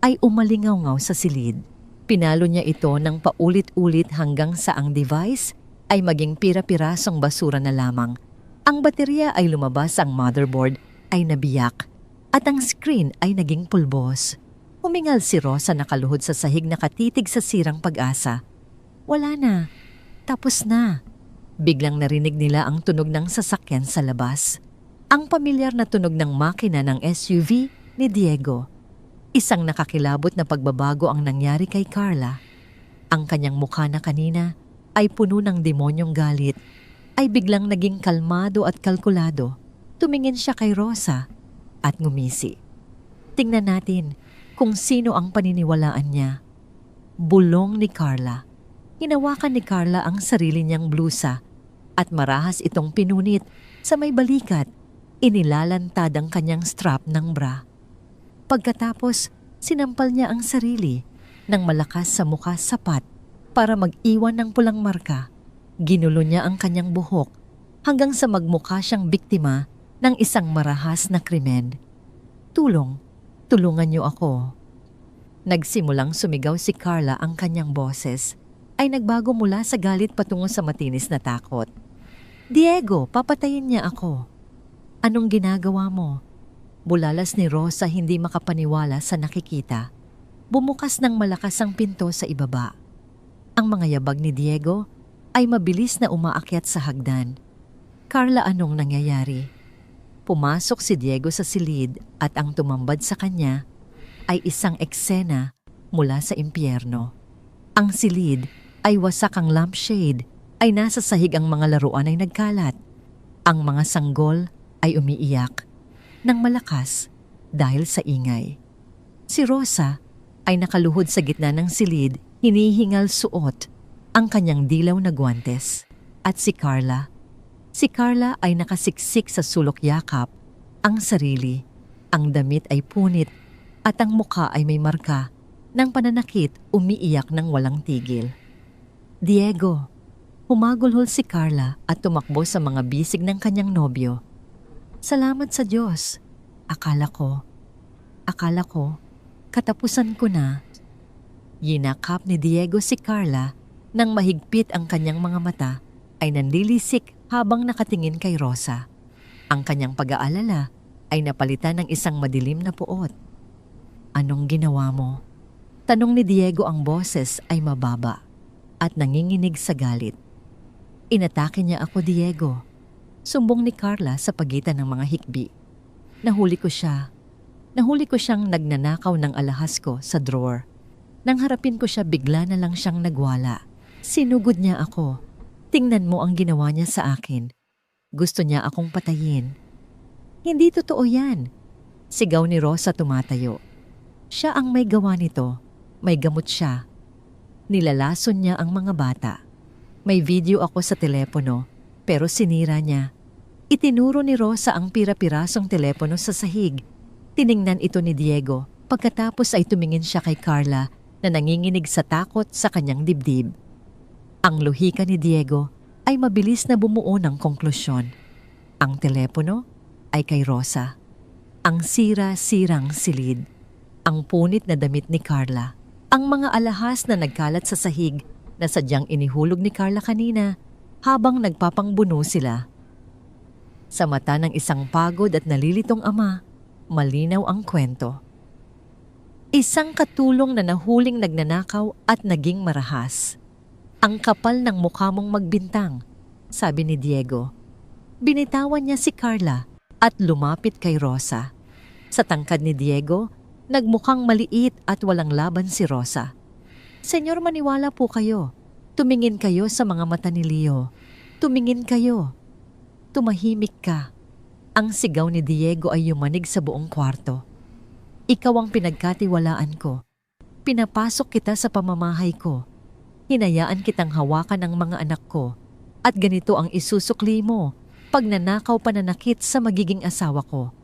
ay umalingaw-ngaw sa silid. Pinalo niya ito ng paulit-ulit hanggang sa ang device ay maging pira-pirasong basura na lamang. Ang baterya ay lumabas, ang motherboard ay nabiyak at ang screen ay naging pulbos. Humingal si Rosa, nakaluhod sa sahig, nakatitig sa sirang pag-asa. Wala na. Tapos na. Biglang narinig nila ang tunog ng sasakyan sa labas. Ang pamilyar na tunog ng makina ng SUV ni Diego. Isang nakakilabot na pagbabago ang nangyari kay Carla. Ang kanyang mukha na kanina ay puno ng demonyong galit, ay biglang naging kalmado at kalkulado. Tumingin siya kay Rosa at ngumisi. Tingnan natin kung sino ang paniniwalaan niya. Bulong ni Carla. Hinawakan ni Carla ang sarili niyang blusa at marahas itong pinunit sa may balikat. Inilalantad ang kanyang strap ng bra. Pagkatapos, sinampal niya ang sarili ng malakas sa mukha sapat para mag-iwan ng pulang marka. Ginulo niya ang kanyang buhok hanggang sa magmukha siyang biktima ng isang marahas na krimen. Tulong, tulungan niyo ako. Nagsimulang sumigaw si Carla, ang kanyang boses ay nagbago mula sa galit patungo sa matinis na takot. Diego, papatayin niya ako. Anong ginagawa mo? Bulalas ni Rosa, hindi makapaniwala sa nakikita. Bumukas ng malakas ang pinto sa ibaba. Ang mga yabag ni Diego ay mabilis na umaakyat sa hagdan. Carla, anong nangyayari? Pumasok si Diego sa silid at ang tumambad sa kanya ay isang eksena mula sa impyerno. Ang silid ay wasak, ang lampshade ay nasa sahig, ang mga laruan ay nagkalat. Ang mga sanggol ay umiiyak ng malakas dahil sa ingay. Si Rosa ay nakaluhod sa gitna ng silid, hinihingal suot ang kanyang dilaw na guwantes. At si Carla ay nakasiksik sa sulok yakap, ang sarili, ang damit ay punit at ang mukha ay may marka ng pananakit, umiiyak ng walang tigil. Diego, humagulhol si Carla at tumakbo sa mga bisig ng kanyang nobyo. Salamat sa Diyos. Akala ko, katapusan ko na. Yinakap ni Diego si Carla nang mahigpit, ang kanyang mga mata ay nanlilisik habang nakatingin kay Rosa. Ang kanyang pag-aalala ay napalitan ng isang madilim na puot. Anong ginawa mo? Tanong ni Diego, ang boses ay mababa at nanginginig sa galit. Inatake niya ako, Diego. Sumbong ni Carla sa pagitan ng mga hikbi. Nahuli ko siyang nagnanakaw ng alahas ko sa drawer. Nang harapin ko siya, bigla na lang siyang nagwala. Sinugod niya ako. Tingnan mo ang ginawa niya sa akin. Gusto niya akong patayin. Hindi totoo yan. Sigaw ni Rosa, tumatayo. Siya ang may gawa nito. May gamot siya. Nilalason niya ang mga bata. May video ako sa telepono, pero sinira niya. Itinuro ni Rosa ang pira-pirasong telepono sa sahig. Tiningnan ito ni Diego. Pagkatapos ay tumingin siya kay Carla na nanginginig sa takot sa kanyang dibdib. Ang lohika ni Diego ay mabilis na bumuo ng konklusyon. Ang telepono ay kay Rosa. Ang sira-sirang silid. Ang punit na damit ni Carla. Ang mga alahas na nagkalat sa sahig na sadyang inihulog ni Carla kanina habang nagpapangbuno sila. Sa mata ng isang pagod at nalilitong ama, malinaw ang kwento. Isang katulong na nahuling nagnanakaw at naging marahas. Ang kapal ng mukha mong magbintang, sabi ni Diego. Binitawan niya si Carla at lumapit kay Rosa. Sa tangkad ni Diego, nagmukhang maliit at walang laban si Rosa. Senyor, maniwala po kayo. Tumingin kayo sa mga mata ni Leo. Tumingin kayo. Tumahimik ka. Ang sigaw ni Diego ay yumanig sa buong kwarto. Ikaw ang pinagkatiwalaan ko. Pinapasok kita sa pamamahay ko. Hinayaan kitang hawakan ng mga anak ko. At ganito ang isusukli mo pag nanakaw pananakit sa magiging asawa ko.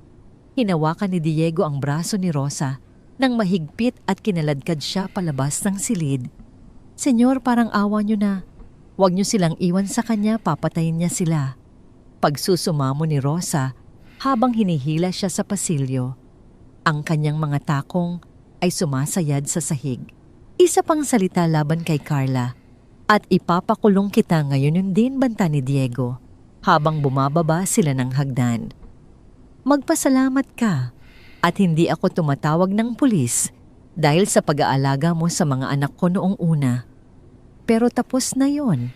Hinawakan ni Diego ang braso ni Rosa nang mahigpit at kinaladkad siya palabas ng silid. Senyor, parang awa niyo na. Huwag niyo silang iwan sa kanya, papatayin niya sila. Pagsusumamo ni Rosa habang hinihila siya sa pasilyo. Ang kanyang mga takong ay sumasayad sa sahig. Isa pang salita laban kay Carla at ipapakulong kita ngayon, yung din banta ni Diego habang bumababa sila ng hagdan. Magpasalamat ka at hindi ako tumatawag ng pulis dahil sa pag-aalaga mo sa mga anak ko noong una. Pero tapos na yon.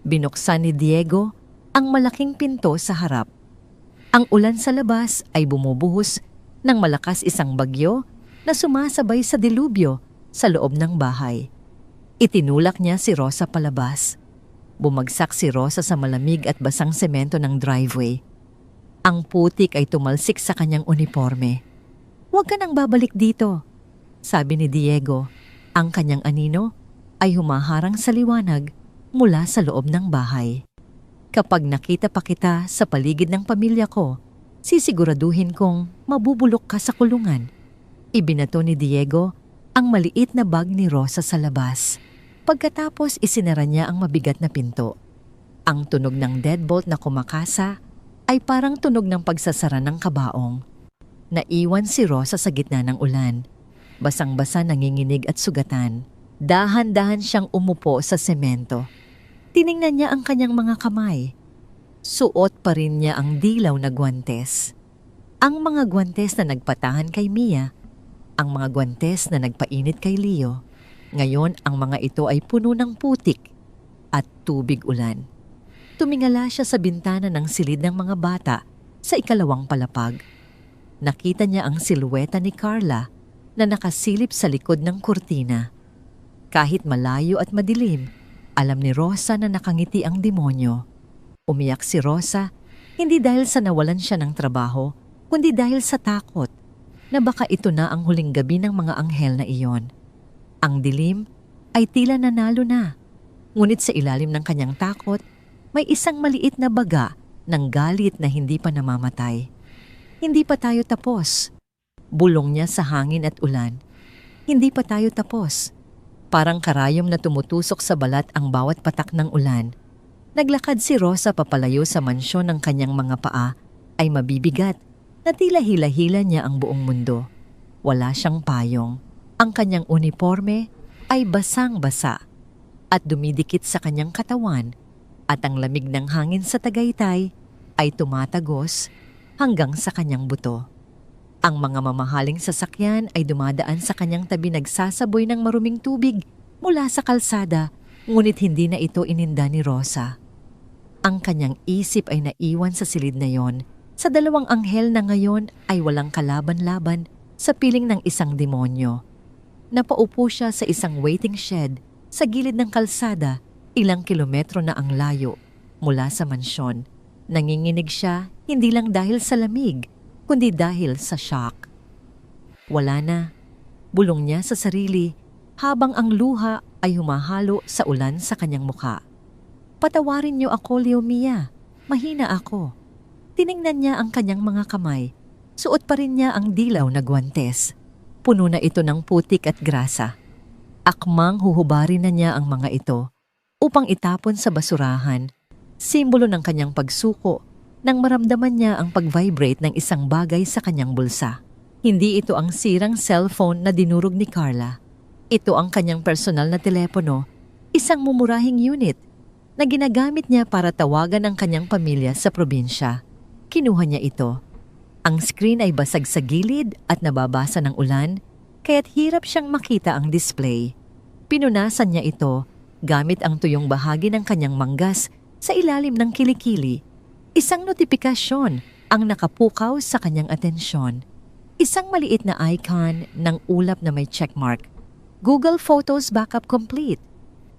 Binuksan ni Diego ang malaking pinto sa harap. Ang ulan sa labas ay bumubuhos ng malakas, isang bagyo na sumasabay sa dilubyo sa loob ng bahay. Itinulak niya si Rosa palabas. Bumagsak si Rosa sa malamig at basang semento ng driveway. Ang putik ay tumalsik sa kanyang uniforme. Huwag ka nang babalik dito, sabi ni Diego. Ang kanyang anino ay humaharang sa liwanag mula sa loob ng bahay. Kapag nakita pa kita sa paligid ng pamilya ko, sisiguraduhin kong mabubulok ka sa kulungan. Ibinato ni Diego ang maliit na bag ni Rosa sa labas. Pagkatapos isinara niya ang mabigat na pinto. Ang tunog ng deadbolt na kumakasa ay parang tunog ng pagsasara ng kabaong. Naiwan si Rosa sa gitna ng ulan. Basang-basa, nanginginig at sugatan. Dahan-dahan siyang umupo sa semento. Tiningnan niya ang kanyang mga kamay. Suot pa rin niya ang dilaw na gwantes. Ang mga gwantes na nagpatahan kay Mia, ang mga gwantes na nagpainit kay Leo. Ngayon ang mga ito ay puno ng putik at tubig ulan. Tumingala siya sa bintana ng silid ng mga bata sa ikalawang palapag. Nakita niya ang silhueta ni Carla na nakasilip sa likod ng kurtina. Kahit malayo at madilim, alam ni Rosa na nakangiti ang demonyo. Umiyak si Rosa, hindi dahil sa nawalan siya ng trabaho, kundi dahil sa takot na baka ito na ang huling gabi ng mga anghel na iyon. Ang dilim ay tila nanalo na, ngunit sa ilalim ng kanyang takot, may isang maliit na baga ng galit na hindi pa namamatay. Hindi pa tayo tapos. Bulong niya sa hangin at ulan. Hindi pa tayo tapos. Parang karayom na tumutusok sa balat ang bawat patak ng ulan. Naglakad si Rosa papalayo sa mansyon ng kanyang mga paa ay mabibigat na tila hila-hila niya ang buong mundo. Wala siyang payong. Ang kanyang uniforme ay basang-basa at dumidikit sa kanyang katawan at ang lamig ng hangin sa Tagaytay ay tumatagos hanggang sa kanyang buto. Ang mga mamahaling sasakyan ay dumadaan sa kanyang tabi nagsasaboy ng maruming tubig mula sa kalsada, ngunit hindi na ito ininda ni Rosa. Ang kanyang isip ay naiwan sa silid na yon, sa dalawang anghel na ngayon ay walang kalaban-laban sa piling ng isang demonyo. Napaupo siya sa isang waiting shed sa gilid ng kalsada, ilang kilometro na ang layo mula sa mansyon. Nanginginig siya hindi lang dahil sa lamig, kundi dahil sa shock. Wala na, bulong niya sa sarili habang ang luha ay humahalo sa ulan sa kanyang mukha. Patawarin niyo ako, Leo Mia. Mahina ako. Tiningnan niya ang kanyang mga kamay. Suot pa rin niya ang dilaw na gwantes. Puno na ito ng putik at grasa. Akmang huhubarin na niya ang mga ito upang itapon sa basurahan, simbolo ng kanyang pagsuko nang maramdaman niya ang pag-vibrate ng isang bagay sa kanyang bulsa. Hindi ito ang sirang cellphone na dinurog ni Carla. Ito ang kanyang personal na telepono, isang mumurahing unit na ginagamit niya para tawagan ang kanyang pamilya sa probinsya. Kinuha niya ito. Ang screen ay basag sa gilid at nababasa ng ulan, kaya't hirap siyang makita ang display. Pinunasan niya ito gamit ang tuyong bahagi ng kanyang manggas sa ilalim ng kilikili. Isang notifikasyon ang nakapukaw sa kanyang atensyon. Isang maliit na icon ng ulap na may checkmark. Google Photos Backup Complete.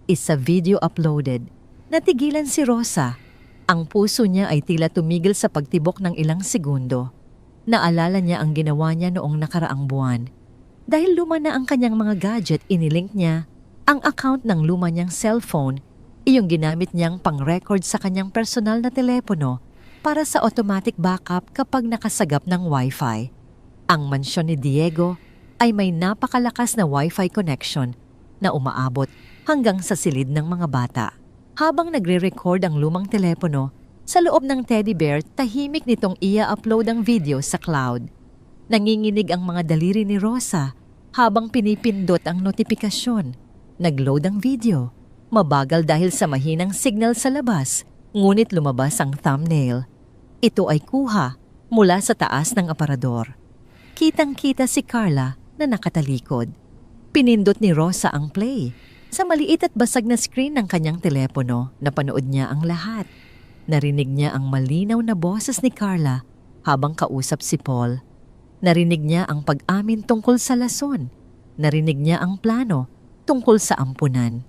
Isa video uploaded. Natigilan si Rosa. Ang puso niya ay tila tumigil sa pagtibok ng ilang segundo. Naalala niya ang ginawa niya noong nakaraang buwan. Dahil luma na ang kanyang mga gadget, inilink niya ang account ng luma niyang cellphone, iyong ginamit niyang pang-record sa kanyang personal na telepono para sa automatic backup kapag nakasagap ng Wi-Fi. Ang mansyon ni Diego ay may napakalakas na Wi-Fi connection na umaabot hanggang sa silid ng mga bata. Habang nagre-record ang lumang telepono, sa loob ng teddy bear, tahimik nitong ia-upload ang video sa cloud. Nanginginig ang mga daliri ni Rosa habang pinipindot ang notifikasyon. Nag-load ang video. Mabagal dahil sa mahinang signal sa labas, ngunit lumabas ang thumbnail. Ito ay kuha mula sa taas ng aparador. Kitang-kita si Carla na nakatalikod. Pinindot ni Rosa ang play. Sa maliit at basag na screen ng kanyang telepono, napanood niya ang lahat. Narinig niya ang malinaw na boses ni Carla habang kausap si Paul. Narinig niya ang pag-amin tungkol sa lason. Narinig niya ang plano tungkol sa ampunan.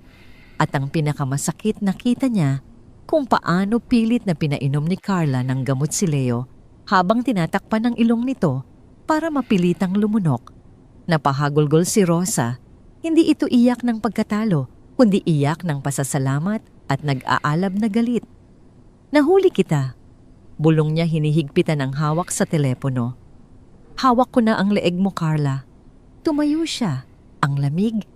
At ang pinakamasakit, nakita niya kung paano pilit na pinainom ni Carla ng gamot si Leo habang tinatakpan ng ilong nito para mapilitang lumunok. Napahagulgol si Rosa. Hindi ito iyak ng pagkatalo, kundi iyak ng pasasalamat at nag-aalab na galit. Nahuli kita. Bulong niya hinihigpitan ng hawak sa telepono. Hawak ko na ang leeg mo, Carla. Tumayo siya. Ang lamig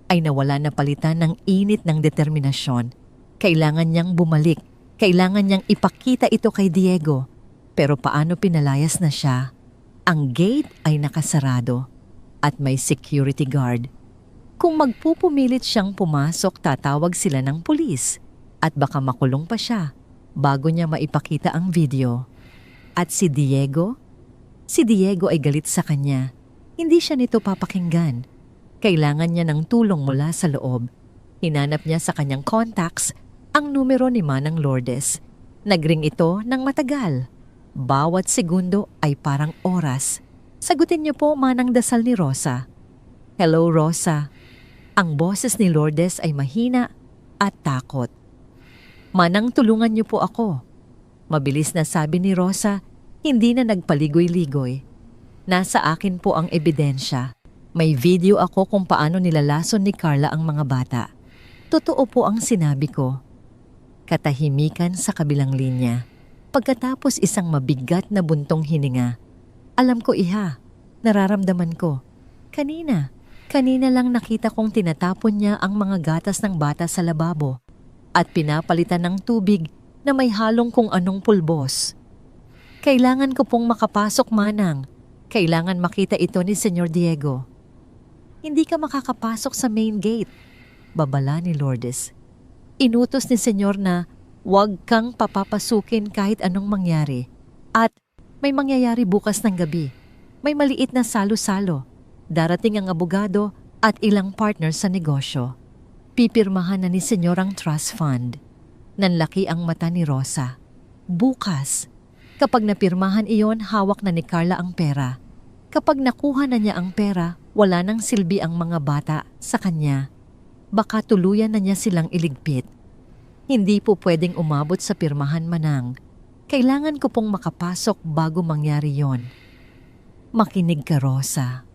ay nawala na palitan ng init ng determinasyon. Kailangan niyang bumalik. Kailangan niyang ipakita ito kay Diego. Pero paano pinalayas na siya? Ang gate ay nakasarado at may security guard. Kung magpupumilit siyang pumasok, tatawag sila ng pulis at baka makulong pa siya bago niya maipakita ang video. At si Diego? Si Diego ay galit sa kanya. Hindi siya nito papakinggan. Kailangan niya ng tulong mula sa loob. Hinanap niya sa kanyang contacts ang numero ni Manang Lourdes. Nagring ito ng matagal. Bawat segundo ay parang oras. Sagutin niyo po, Manang Dasal ni Rosa. Hello, Rosa. Ang boses ni Lourdes ay mahina at takot. Manang, tulungan niyo po ako. Mabilis na sabi ni Rosa, hindi na nagpaligoy-ligoy. Nasa akin po ang ebidensya. May video ako kung paano nilalason ni Carla ang mga bata. Totoo po ang sinabi ko. Katahimikan sa kabilang linya. Pagkatapos isang mabigat na buntong hininga. Alam ko, iha. Nararamdaman ko. Kanina lang nakita kong tinatapon niya ang mga gatas ng bata sa lababo at pinapalitan ng tubig na may halong kung anong pulbos. Kailangan ko pong makapasok, Manang. Kailangan makita ito ni Senyor Diego. Hindi ka makakapasok sa main gate, babala ni Lourdes. Inutos ni Senyor na huwag kang papapasukin kahit anong mangyari. At may mangyayari bukas ng gabi. May maliit na salo-salo. Darating ang abogado at ilang partners sa negosyo. Pipirmahan na ni Senyor ang trust fund. Nanlaki ang mata ni Rosa. Bukas. Kapag napirmahan iyon, hawak na ni Carla ang pera. Kapag nakuha na niya ang pera, wala nang silbi ang mga bata sa kanya. Baka tuluyan na niya silang iligpit. Hindi po pwedeng umabot sa pirmahan, Manang. Kailangan ko pong makapasok bago mangyari yon. Makinig ka, Rosa.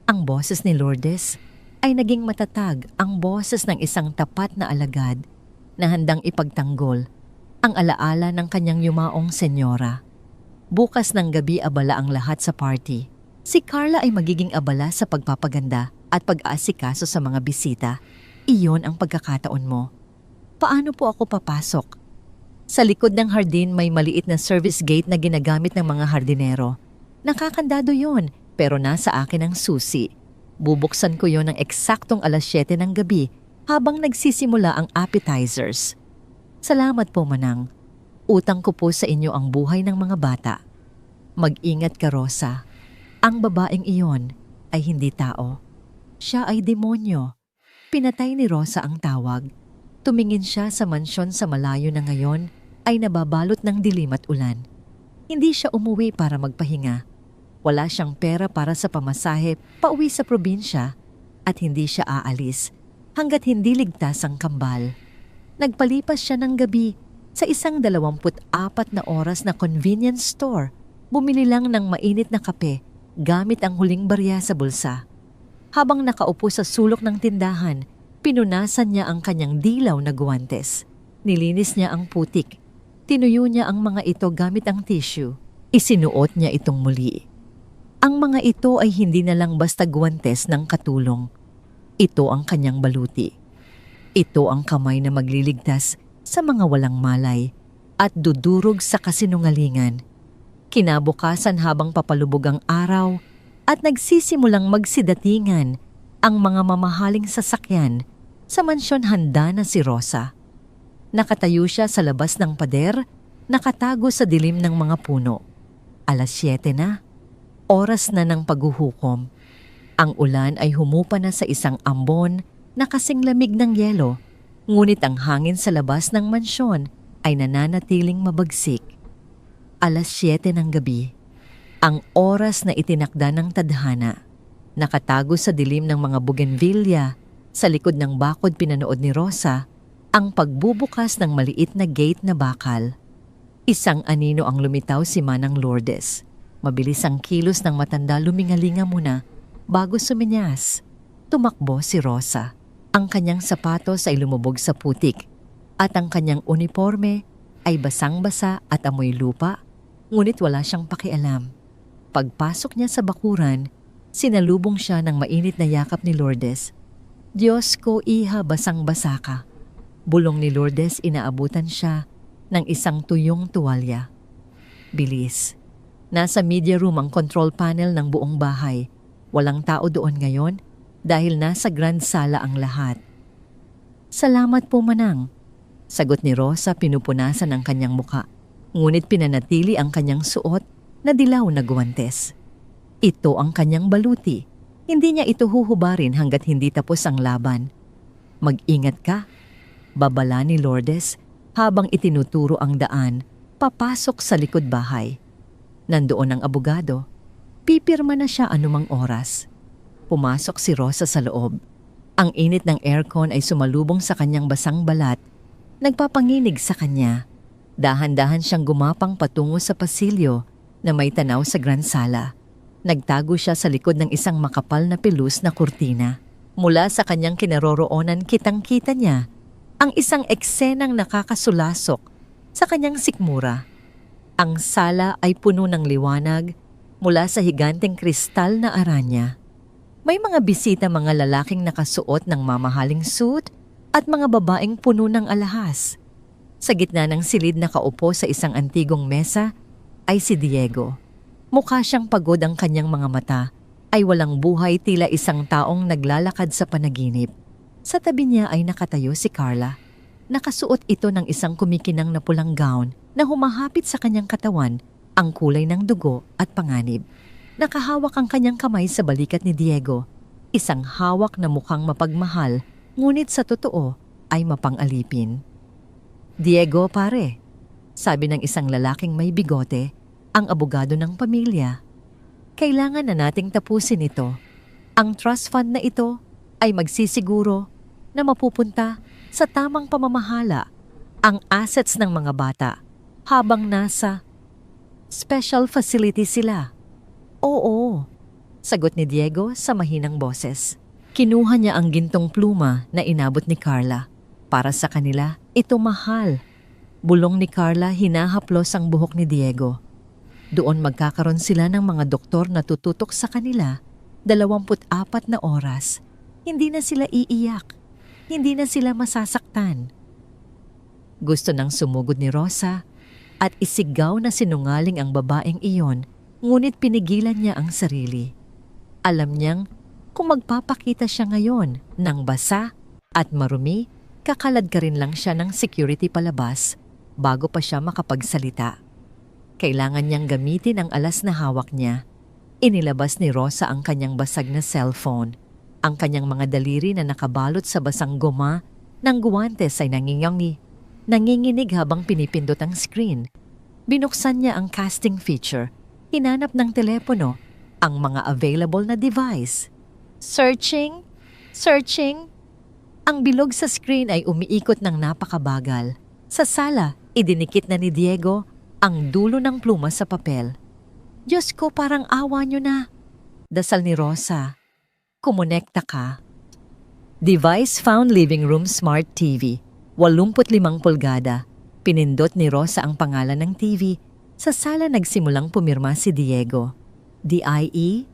Ang boses ni Lourdes ay naging matatag, ang boses ng isang tapat na alagad na handang ipagtanggol ang alaala ng kanyang yumaong senyora. Bukas ng gabi abala ang lahat sa party. Si Carla ay magiging abala sa pagpapaganda at pag-aasikaso sa mga bisita. Iyon ang pagkakataon mo. Paano po ako papasok? Sa likod ng hardin may maliit na service gate na ginagamit ng mga hardinero. Nakakandado yon, pero nasa akin ang susi. Bubuksan ko yon ng eksaktong 7:00 ng gabi habang nagsisimula ang appetizers. Salamat po, Manang. Utang ko po sa inyo ang buhay ng mga bata. Mag-ingat ka, Rosa. Ang babaeng iyon ay hindi tao. Siya ay demonyo. Pinatay ni Rosa ang tawag. Tumingin siya sa mansyon sa malayo na ngayon ay nababalot ng dilim at ulan. Hindi siya umuwi para magpahinga. Wala siyang pera para sa pamasahe pauwi sa probinsya at hindi siya aalis hanggat hindi ligtas ang kambal. Nagpalipas siya ng gabi sa isang 24 na oras na convenience store. Bumili lang ng mainit na kape gamit ang huling barya sa bulsa. Habang nakaupo sa sulok ng tindahan, pinunasan niya ang kanyang dilaw na guwantes. Nilinis niya ang putik. Tinuyo niya ang mga ito gamit ang tissue. Isinuot niya itong muli. Ang mga ito ay hindi na lang basta guwantes ng katulong. Ito ang kanyang baluti. Ito ang kamay na magliligtas sa mga walang malay at dudurog sa kasinungalingan. Kinabukasan habang papalubog ang araw at nagsisimulang magsidatingan ang mga mamahaling sasakyan, sa mansyon handa na si Rosa. Nakatayo siya sa labas ng pader, nakatago sa dilim ng mga puno. 7:00 na, oras na ng paghuhukom. Ang ulan ay humupa na sa isang ambon na kasing lamig ng yelo, ngunit ang hangin sa labas ng mansyon ay nananatiling mabagsik. 7:00 ng gabi, ang oras na itinakda ng tadhana. Nakatago sa dilim ng mga bougainvillea, sa likod ng bakod pinanood ni Rosa ang pagbubukas ng maliit na gate na bakal. Isang anino ang lumitaw si Manang Lourdes. Mabilis ang kilos ng matanda, lumingalinga muna bago suminyas. Tumakbo si Rosa. Ang kanyang sapatos ay lumubog sa putik at ang kanyang uniforme ay basang-basa at amoy lupa, ngunit wala siyang pakialam. Pagpasok niya sa bakuran, sinalubong siya ng mainit na yakap ni Lourdes. "Diyos ko, iha, basang-basa ka." Bulong ni Lourdes, inaabutan siya ng isang tuyong tuwalya. Bilis. Nasa media room ang control panel ng buong bahay. Walang tao doon ngayon dahil nasa grand sala ang lahat. "Salamat po, Manang," sagot ni Rosa, pinupunasan ang kanyang muka. Ngunit pinanatili ang kanyang suot na dilaw na guwantes. Ito ang kanyang baluti. Hindi niya ito huhubarin hanggat hindi tapos ang laban. "Mag-ingat ka," babala ni Lourdes habang itinuturo ang daan papasok sa likod bahay. Nandoon ang abogado. Pipirma na siya anumang oras. Pumasok si Rosa sa loob. Ang init ng aircon ay sumalubong sa kanyang basang balat, nagpapanginig sa kanya. Dahan-dahan siyang gumapang patungo sa pasilyo na may tanaw sa grand sala. Nagtago siya sa likod ng isang makapal na pilus na kurtina. Mula sa kanyang kinaroroonan, kitang-kita niya ang isang eksenang nakakasulasok sa kanyang sikmura. Ang sala ay puno ng liwanag mula sa higanteng kristal na aranya. May mga bisita, mga lalaking nakasuot ng mamahaling suit at mga babaeng puno ng alahas. Sa gitna ng silid na kaupo sa isang antigong mesa ay si Diego. Mukha siyang pagod, ang kanyang mga mata ay walang buhay, tila isang taong naglalakad sa panaginip. Sa tabi niya ay nakatayo si Carla. Nakasuot ito ng isang kumikinang na pulang gown na humahapit sa kanyang katawan, ang kulay ng dugo at panganib. Nakahawak ang kanyang kamay sa balikat ni Diego, isang hawak na mukhang mapagmahal, ngunit sa totoo ay mapang-alipin. "Diego, pare," sabi ng isang lalaking may bigote, ang abogado ng pamilya. "Kailangan na nating tapusin ito. Ang trust fund na ito ay magsisiguro na mapupunta sa tamang pamamahala ang assets ng mga bata habang nasa special facility sila." "Oo," sagot ni Diego sa mahinang boses. Kinuha niya ang gintong pluma na inabot ni Carla. "Para sa kanila, ito mahal." Bulong ni Carla, hinahaplos ang buhok ni Diego. Doon magkakaroon sila ng mga doktor na tututok sa kanila 24 na oras. Hindi na sila iiyak. Hindi na sila masasaktan. Gusto nang sumugod ni Rosa at isigaw na sinungaling ang babaeng iyon, ngunit pinigilan niya ang sarili. Alam niyang kung magpapakita siya ngayon ng basa at marumi, kakalad ka rin lang siya ng security palabas bago pa siya makapagsalita. Kailangan niyang gamitin ang alas na hawak niya. Inilabas ni Rosa ang kanyang basag na cellphone. Ang kanyang mga daliri na nakabalot sa basang goma ng guwantes ay nanginginig habang pinipindot ang screen. Binuksan niya ang casting feature. Hinanap ng telepono ang mga available na device. Searching. Ang bilog sa screen ay umiikot ng napakabagal. Sa sala, idinikit na ni Diego ang dulo ng pluma sa papel. "Diyos ko, parang awa niyo na," dasal ni Rosa. "Kumonekta ka." Device found, living room smart TV. 85 pulgada. Pinindot ni Rosa ang pangalan ng TV. Sa sala nagsimulang pumirma si Diego. "DIE?"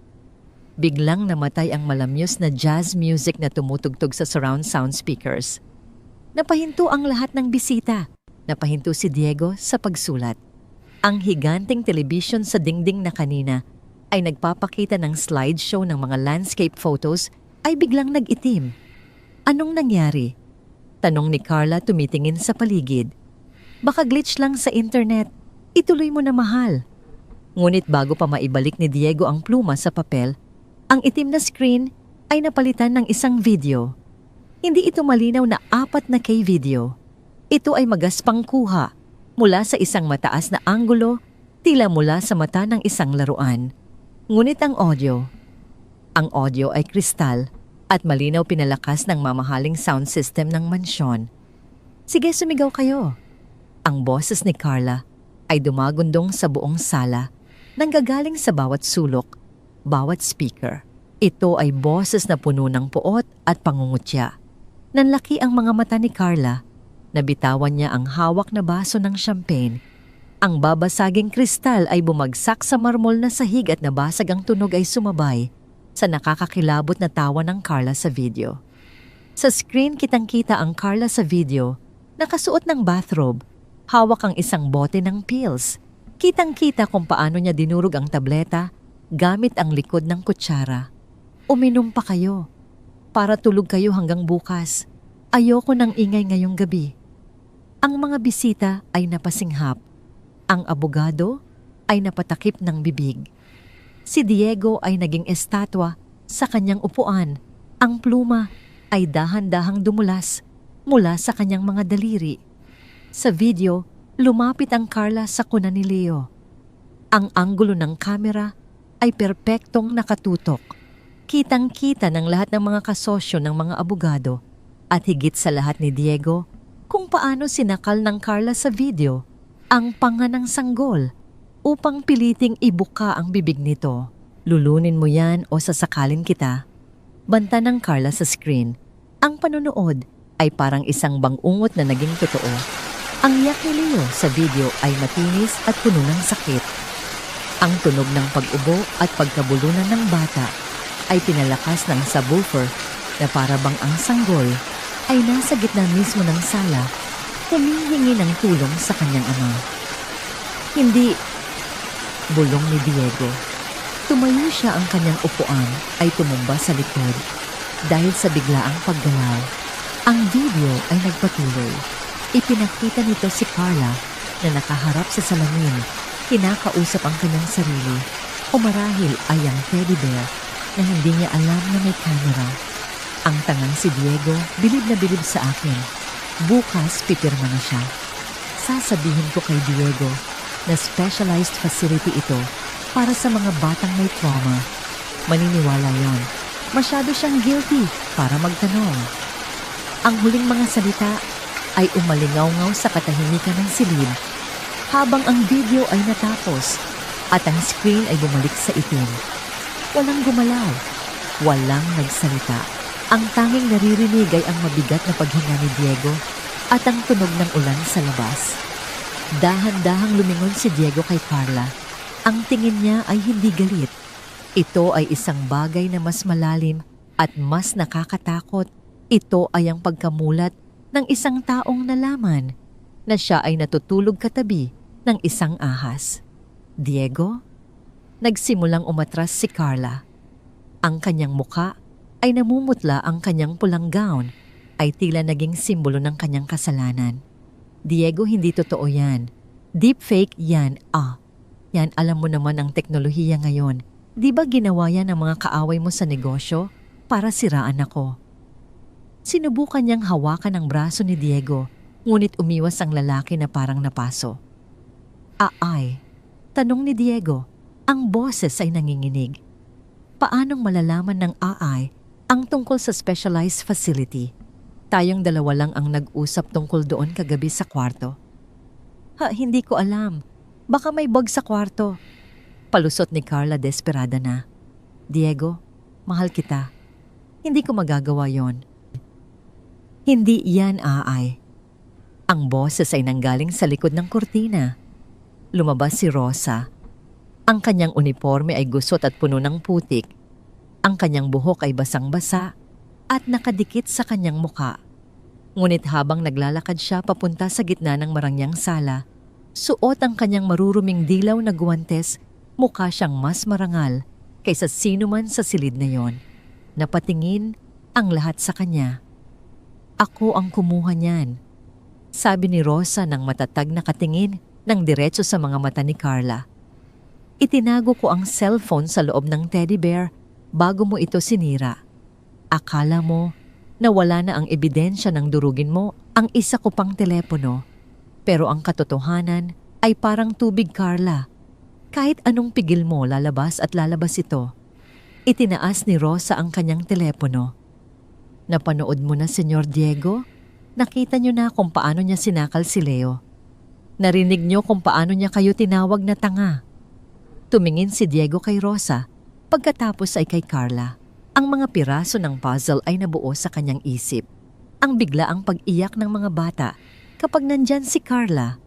Biglang namatay ang malamyos na jazz music na tumutugtog sa surround sound speakers. Napahinto ang lahat ng bisita. Napahinto si Diego sa pagsulat. Ang higanteng television sa dingding na kanina ay nagpapakita ng slideshow ng mga landscape photos ay biglang nag-itim. "Anong nangyari?" tanong ni Carla, tumitingin sa paligid. "Baka glitch lang sa internet. Ituloy mo na, mahal." Ngunit bago pa maibalik ni Diego ang pluma sa papel, ang itim na screen ay napalitan ng isang video. Hindi ito malinaw na 4K video. Ito ay magaspang kuha mula sa isang mataas na anggulo, tila mula sa mata ng isang laruan. Ngunit ang audio ay kristal at malinaw, pinalakas ng mamahaling sound system ng mansyon. "Sige, sumigaw kayo." Ang boses ni Carla ay dumagundong sa buong sala, nanggagaling sa bawat sulok, bawat speaker. Ito ay boses na puno ng puot at pangungutya. Nanlaki ang mga mata ni Carla. Nabitawan niya ang hawak na baso ng champagne. Ang babasaging kristal ay bumagsak sa marmol na sahig at nabasag ang tunog ay sumabay sa nakakakilabot na tawa ng Carla sa video. Sa screen kitang-kita ang Carla sa video, nakasuot ng bathrobe, hawak ang isang bote ng pills. Kitang-kita kung paano niya dinurog ang tableta gamit ang likod ng kutsara. Uminom pa kayo para tulog kayo hanggang bukas. Ayoko ng ingay ngayong gabi. Ang mga bisita ay napasinghap. Ang abogado ay napatakip ng bibig. Si Diego ay naging estatwa sa kanyang upuan. Ang pluma ay dahan-dahang dumulas mula sa kanyang mga daliri. Sa video, lumapit ang Carla sa kuna ni Leo. Ang anggulo ng kamera ay perpektong nakatutok. Kitang-kita ng lahat ng mga kasosyo ng mga abogado at higit sa lahat ni Diego kung paano sinakal ng Carla sa video ang panga ng sanggol upang piliting ibuka ang bibig nito. Lulunin mo yan o sasakalin kita. Banta ng Carla sa screen. Ang panonood ay parang isang bangungot na naging totoo. Ang yak ni Leo sa video ay matinis at puno ng sakit. Ang tunog ng pag-ubo at pagkabulunan ng bata ay pinalakas ng subwoofer na para bang ang sanggol ay nasa gitna mismo ng sala, humihingi ng tulong sa kanyang ama. Hindi, bulong ni Diego. Tumayo siya, ang kanyang upuan ay tumumba sa likod dahil sa biglaang paggalaw. Ang video ay nagpatuloy. Ipinakita nito si Carla na nakaharap sa salamin, kinakausap ang kanyang sarili o marahil ay ang teddy bear na hindi niya alam na may camera. Ang tangang si Diego, bilib na bilib sa akin. Bukas, pipirma na siya. Sasabihin ko kay Diego na specialized facility ito para sa mga batang may trauma. Maniniwala yon. Masyado siyang guilty para magtanong. Ang huling mga salita ay umalingaw-ngaw sa katahimikan ng silid habang ang video ay natapos at ang screen ay bumalik sa itim. Walang gumalaw, walang nagsalita. Ang tanging naririnig ay ang mabigat na paghinga ni Diego at ang tunog ng ulan sa labas. Dahan-dahang lumingon si Diego kay Carla. Ang tingin niya ay hindi galit. Ito ay isang bagay na mas malalim at mas nakakatakot. Ito ay ang pagkamulat ng isang taong nalaman na siya ay natutulog katabi ng isang ahas. Diego? Nagsimulang umatras si Carla. Ang kanyang muka ay namumutla, ang kanyang pulang gown ay tila naging simbolo ng kanyang kasalanan. Diego, hindi totoo yan. Deepfake yan. Yan, alam mo naman ang teknolohiya ngayon. Di ba ginawa yan ng mga kaaway mo sa negosyo para siraan ako? Sinubukan niyang hawakan ang braso ni Diego, ngunit umiwas ang lalaki na parang napaso. Tanong ni Diego. Ang boses ay nanginginig. Paanong malalaman ng ang tungkol sa specialized facility? Tayong dalawa lang ang nag-usap tungkol doon kagabi sa kwarto. Hindi ko alam. Baka may bug sa kwarto. Palusot ni Carla, desperada na. Diego, mahal kita. Hindi ko magagawa yon. Hindi yan, Ang boses ay nanggaling sa likod ng kurtina. Lumabas si Rosa. Ang kanyang uniforme ay gusot at puno ng putik. Ang kanyang buhok ay basang-basa at nakadikit sa kanyang muka. Ngunit habang naglalakad siya papunta sa gitna ng marangyang sala, suot ang kanyang maruruming dilaw na guwantes, mukha siyang mas marangal kaysa sino man sa silid na yon. Napatingin ang lahat sa kanya. Ako ang kumuha niyan, sabi ni Rosa ng matatag na katingin ng diretso sa mga mata ni Carla. Itinago ko ang cellphone sa loob ng teddy bear bago mo ito sinira. Akala mo na wala na ang ebidensya ng durugin mo ang isa ko pang telepono. Pero ang katotohanan ay parang tubig, Carla. Kahit anong pigil mo, lalabas at lalabas ito. Itinaas ni Rosa ang kanyang telepono. Napanood mo na, Senyor Diego? Nakita niyo na kung paano niya sinakal si Leo. Narinig niyo kung paano niya kayo tinawag na tanga. Tumingin si Diego kay Rosa. Pagkatapos ay kay Carla. Ang mga piraso ng puzzle ay nabuo sa kanyang isip. Ang biglaang pag-iyak ng mga bata kapag nandyan si Carla,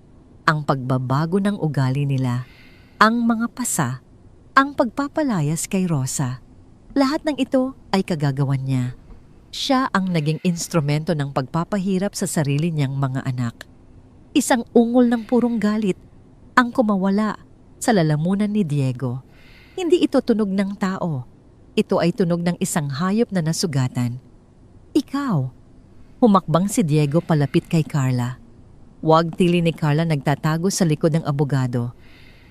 ang pagbabago ng ugali nila, ang mga pasa, ang pagpapalayas kay Rosa. Lahat ng ito ay kagagawan niya. Siya ang naging instrumento ng pagpapahirap sa sarili niyang mga anak. Isang ungol ng purong galit ang kumawala sa lalamunan ni Diego. Hindi ito tunog ng tao. Ito ay tunog ng isang hayop na nasugatan. Ikaw. Humakbang si Diego palapit kay Carla. Wag tili ni Carla nagtatago sa likod ng abogado.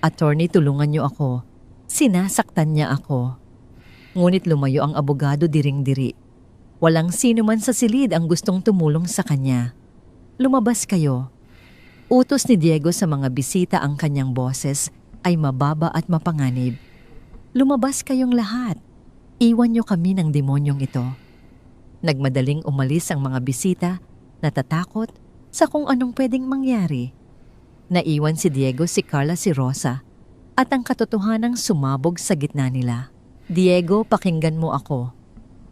Attorney, tulungan niyo ako. Sinasaktan niya ako. Ngunit lumayo ang abogado diring-diri. Walang sino man sa silid ang gustong tumulong sa kanya. Lumabas kayo. Utos ni Diego sa mga bisita, ang kanyang boses ay mababa at mapanganib. Lumabas kayong lahat. Iwan niyo kami ng demonyong ito. Nagmadaling umalis ang mga bisita, natatakot sa kung anong pwedeng mangyari. Naiwan si Diego, si Carla, si Rosa, at ang katotohanang sumabog sa gitna nila. Diego, pakinggan mo ako.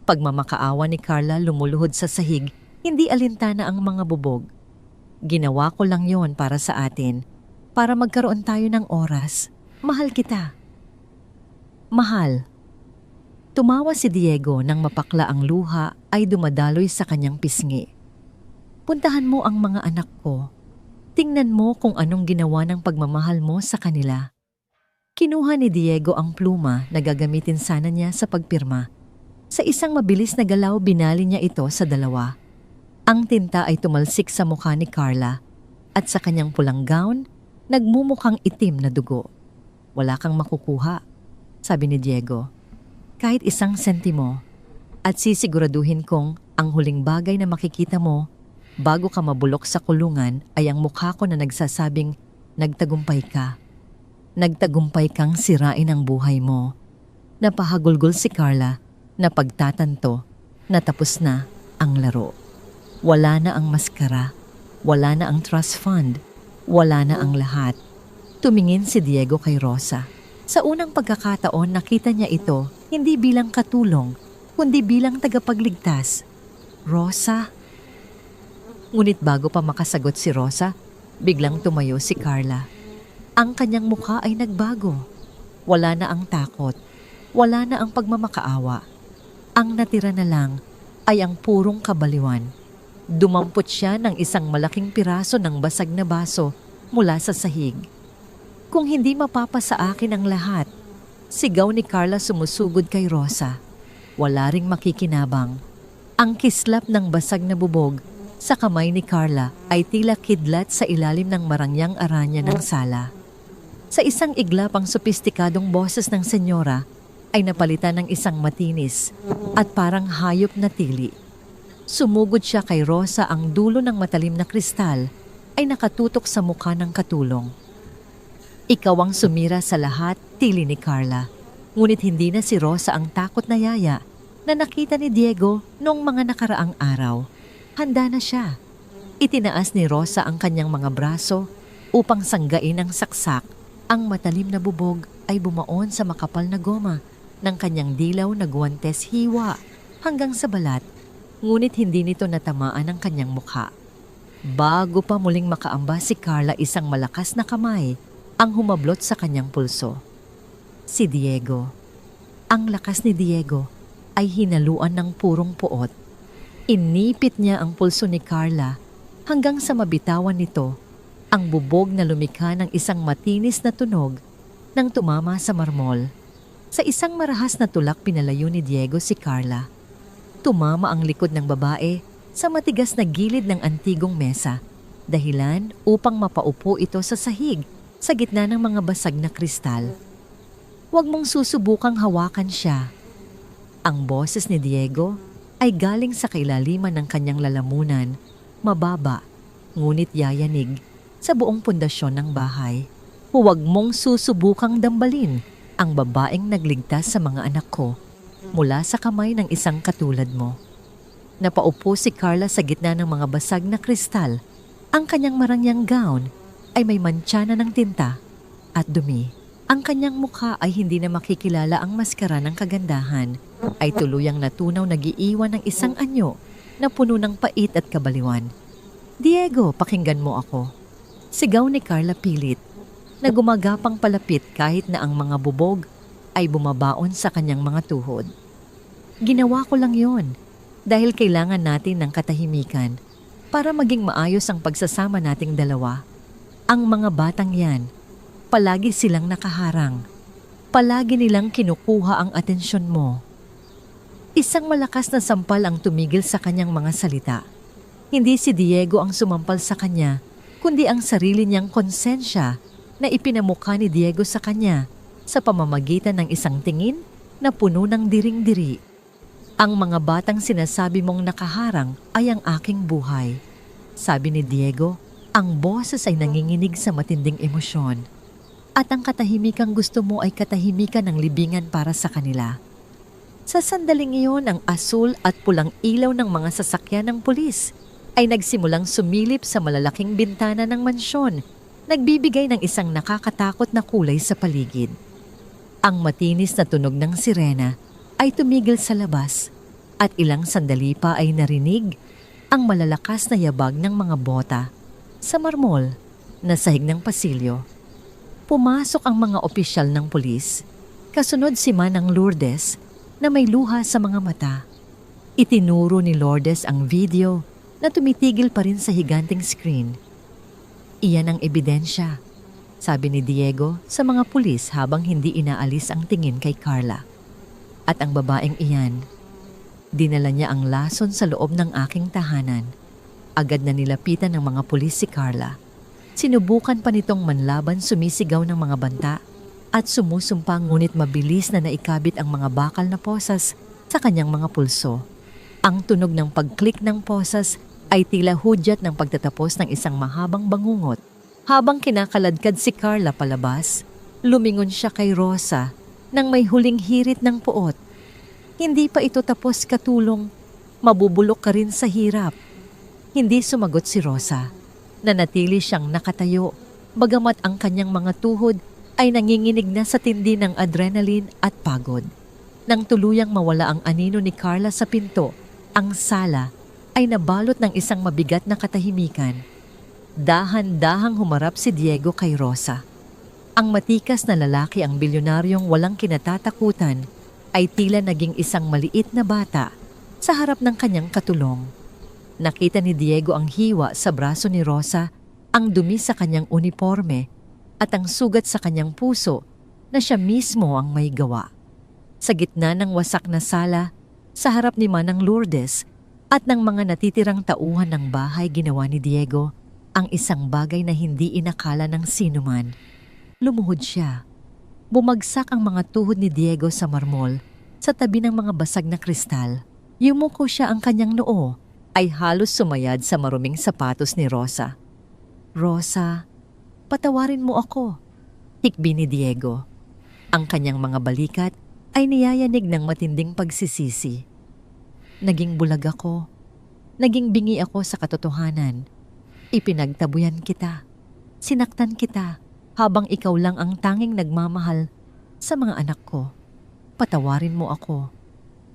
Pagmamakaawa ni Carla lumuluhod sa sahig, hindi alintana ang mga bubog. Ginawa ko lang yon para sa atin, para magkaroon tayo ng oras. Mahal kita. Mahal. Tumawa si Diego nang mapakla ang luha ay dumadaloy sa kanyang pisngi. Puntahan mo ang mga anak ko. Tingnan mo kung anong ginawa ng pagmamahal mo sa kanila. Kinuha ni Diego ang pluma na gagamitin sana niya sa pagpirma. Sa isang mabilis na galaw, binali niya ito sa dalawa. Ang tinta ay tumalsik sa mukha ni Carla at sa kanyang pulang gown, nagmumukhang itim na dugo. Wala kang makukuha, sabi ni Diego. Kahit isang sentimo, at sisiguraduhin kong ang huling bagay na makikita mo bago ka mabulok sa kulungan ay ang mukha ko na nagsasabing nagtagumpay ka. Nagtagumpay kang sirain ang buhay mo. Napahagulgol si Carla na pagtatanto na tapos na ang laro. Wala na ang maskara, wala na ang trust fund, wala na ang lahat. Tumingin si Diego kay Rosa. Sa unang pagkakataon, nakita niya ito hindi bilang katulong, kundi bilang tagapagligtas. Rosa? Ngunit bago pa makasagot si Rosa, biglang tumayo si Carla. Ang kanyang mukha ay nagbago. Wala na ang takot, wala na ang pagmamakaawa. Ang natira na lang ay ang purong kabaliwan. Dumampot siya ng isang malaking piraso ng basag na baso mula sa sahig. Kung hindi mapapa sa akin ang lahat, sigaw ni Carla sumusugod kay Rosa. Wala ring makikinabang. Ang kislap ng basag na bubog sa kamay ni Carla ay tila kidlat sa ilalim ng marangyang aranya ng sala. Sa isang iglap, ang sopistikadong boses ng senyora ay napalitan ng isang matinis at parang hayop na tili. Sumugod siya kay Rosa, ang dulo ng matalim na kristal ay nakatutok sa mukha ng katulong. Ikaw ang sumira sa lahat, tili ni Carla. Ngunit hindi na si Rosa ang takot na yaya na nakita ni Diego noong mga nakaraang araw. Handa na siya. Itinaas ni Rosa ang kanyang mga braso upang sanggain ang saksak. Ang matalim na bubog ay bumaon sa makapal na goma ng kanyang dilaw na guwantes hiwa hanggang sa balat, ngunit hindi nito natamaan ang kanyang mukha. Bago pa muling makaamba si Carla, isang malakas na kamay ang humablot sa kanyang pulso. Si Diego. Ang lakas ni Diego ay hinaluan ng purong puot. Inipit niya ang pulso ni Carla hanggang sa mabitawan nito ang bubog na lumikha ng isang matinis na tunog nang tumama sa marmol. Sa isang marahas na tulak, pinalayo ni Diego si Carla. Tumama ang likod ng babae sa matigas na gilid ng antigong mesa, dahilan upang mapaupo ito sa sahig sa gitna ng mga basag na kristal. Huwag mong susubukang hawakan siya. Ang boses ni Diego ay galing sa kailaliman ng kanyang lalamunan, mababa, ngunit yayanig sa buong pundasyon ng bahay. Huwag mong susubukang dambalin ang babaeng nagligtas sa mga anak ko mula sa kamay ng isang katulad mo. Napaupo si Carla sa gitna ng mga basag na kristal. Ang kanyang marangyang gown ay may mantsana ng tinta at dumi. Ang kanyang mukha ay hindi na makikilala, ang maskara ng kagandahan ay tuluyang natunaw, nagiiwan ng isang anyo na puno ng pait at kabaliwan. "Diego, pakinggan mo ako." Sigaw ni Carla pilit, na gumagapang palapit kahit na ang mga bubog ay bumabaon sa kanyang mga tuhod. "Ginawa ko lang yon dahil kailangan natin ng katahimikan para maging maayos ang pagsasama nating dalawa. Ang mga batang yan, palagi silang nakaharang. Palagi nilang kinukuha ang atensyon mo." Isang malakas na sampal ang tumigil sa kanyang mga salita. Hindi si Diego ang sumampal sa kanya, kundi ang sarili niyang konsensya na ipinamukha ni Diego sa kanya sa pamamagitan ng isang tingin na puno ng diring-diri. "Ang mga batang sinasabi mong nakaharang ay ang aking buhay," sabi ni Diego. Ang boses ay nanginginig sa matinding emosyon. "At ang katahimikang gusto mo ay katahimikan ng libingan para sa kanila." Sa sandaling iyon, ang asul at pulang ilaw ng mga sasakyan ng pulis ay nagsimulang sumilip sa malalaking bintana ng mansyon, nagbibigay ng isang nakakatakot na kulay sa paligid. Ang matinis na tunog ng sirena ay tumigil sa labas at ilang sandali pa ay narinig ang malalakas na yabag ng mga bota sa marmol na sahig ng pasilyo. Pumasok ang mga opisyal ng pulis, kasunod si Manang Lourdes na may luha sa mga mata. Itinuro ni Lourdes ang video na tumitigil pa rin sa higanting screen. "Iyan ang ebidensya," sabi ni Diego sa mga pulis habang hindi inaalis ang tingin kay Carla. "At ang babaeng iyan, dinala niya ang lason sa loob ng aking tahanan." Agad na nilapitan ng mga pulis si Carla. Sinubukan pa nitong manlaban, sumisigaw ng mga banta at sumusumpa, ngunit mabilis na naikabit ang mga bakal na posas sa kanyang mga pulso. Ang tunog ng pag-click ng posas ay tila hudyat ng pagtatapos ng isang mahabang bangungot. Habang kinakaladkad si Carla palabas, lumingon siya kay Rosa nang may huling hirit ng puot. "Hindi pa ito tapos, katulong. Mabubulok ka rin sa hirap." Hindi sumagot si Rosa. Nanatili siyang nakatayo, bagamat ang kanyang mga tuhod ay nanginginig na sa tindi ng adrenaline at pagod. Nang tuluyang mawala ang anino ni Carla sa pinto, ang sala ay nabalot ng isang mabigat na katahimikan. Dahan-dahang humarap si Diego kay Rosa. Ang matikas na lalaki, ang bilyonaryong walang kinatatakutan, ay tila naging isang maliit na bata sa harap ng kanyang katulong. Nakita ni Diego ang hiwa sa braso ni Rosa, ang dumi sa kanyang uniforme, at ang sugat sa kanyang puso na siya mismo ang may gawa. Sa gitna ng wasak na sala, sa harap ni Manang Lourdes at ng mga natitirang tauhan ng bahay, ginawa ni Diego ang isang bagay na hindi inakala ng sinuman. Lumuhod siya. Bumagsak ang mga tuhod ni Diego sa marmol sa tabi ng mga basag na kristal. Yumuko siya, ang kanyang noo ay halos sumayad sa maruming sapatos ni Rosa. "Rosa, patawarin mo ako," hikbi ni Diego. Ang kanyang mga balikat ay niyayanig ng matinding pagsisisi. "Naging bulag ako. Naging bingi ako sa katotohanan. Ipinagtabuyan kita. Sinaktan kita habang ikaw lang ang tanging nagmamahal sa mga anak ko. Patawarin mo ako."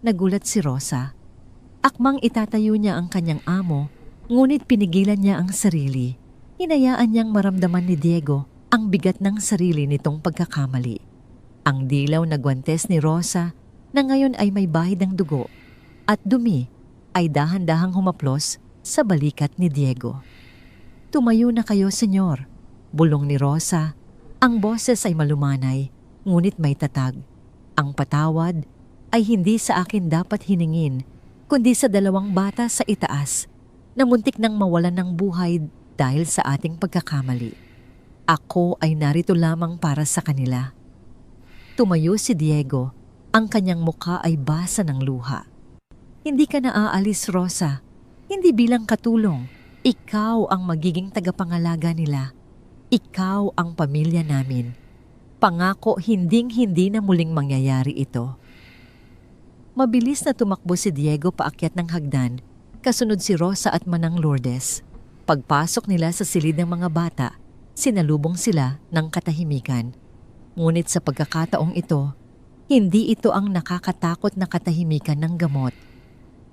Nagulat si Rosa. Akmang itatayo niya ang kanyang amo, ngunit pinigilan niya ang sarili. Hinayaan niyang maramdaman ni Diego ang bigat ng sarili nitong pagkakamali. Ang dilaw na gwantes ni Rosa, na ngayon ay may bahid ng dugo at dumi, ay dahan-dahang humaplos sa balikat ni Diego. "Tumayo na kayo, senyor," bulong ni Rosa. Ang boses ay malumanay, ngunit may tatag. "Ang patawad ay hindi sa akin dapat hiningin, kundi sa dalawang bata sa itaas na muntik nang mawalan ng buhay dahil sa ating pagkakamali. Ako ay narito lamang para sa kanila." Tumayo si Diego. Ang kanyang mukha ay basa ng luha. "Hindi ka naaalis, Rosa. Hindi bilang katulong. Ikaw ang magiging tagapangalaga nila. Ikaw ang pamilya namin. Pangako, hinding-hindi na muling mangyayari ito." Mabilis na tumakbo si Diego paakyat ng hagdan, kasunod si Rosa at Manang Lourdes. Pagpasok nila sa silid ng mga bata, sinalubong sila ng katahimikan. Ngunit sa pagkakataong ito, hindi ito ang nakakatakot na katahimikan ng gamot.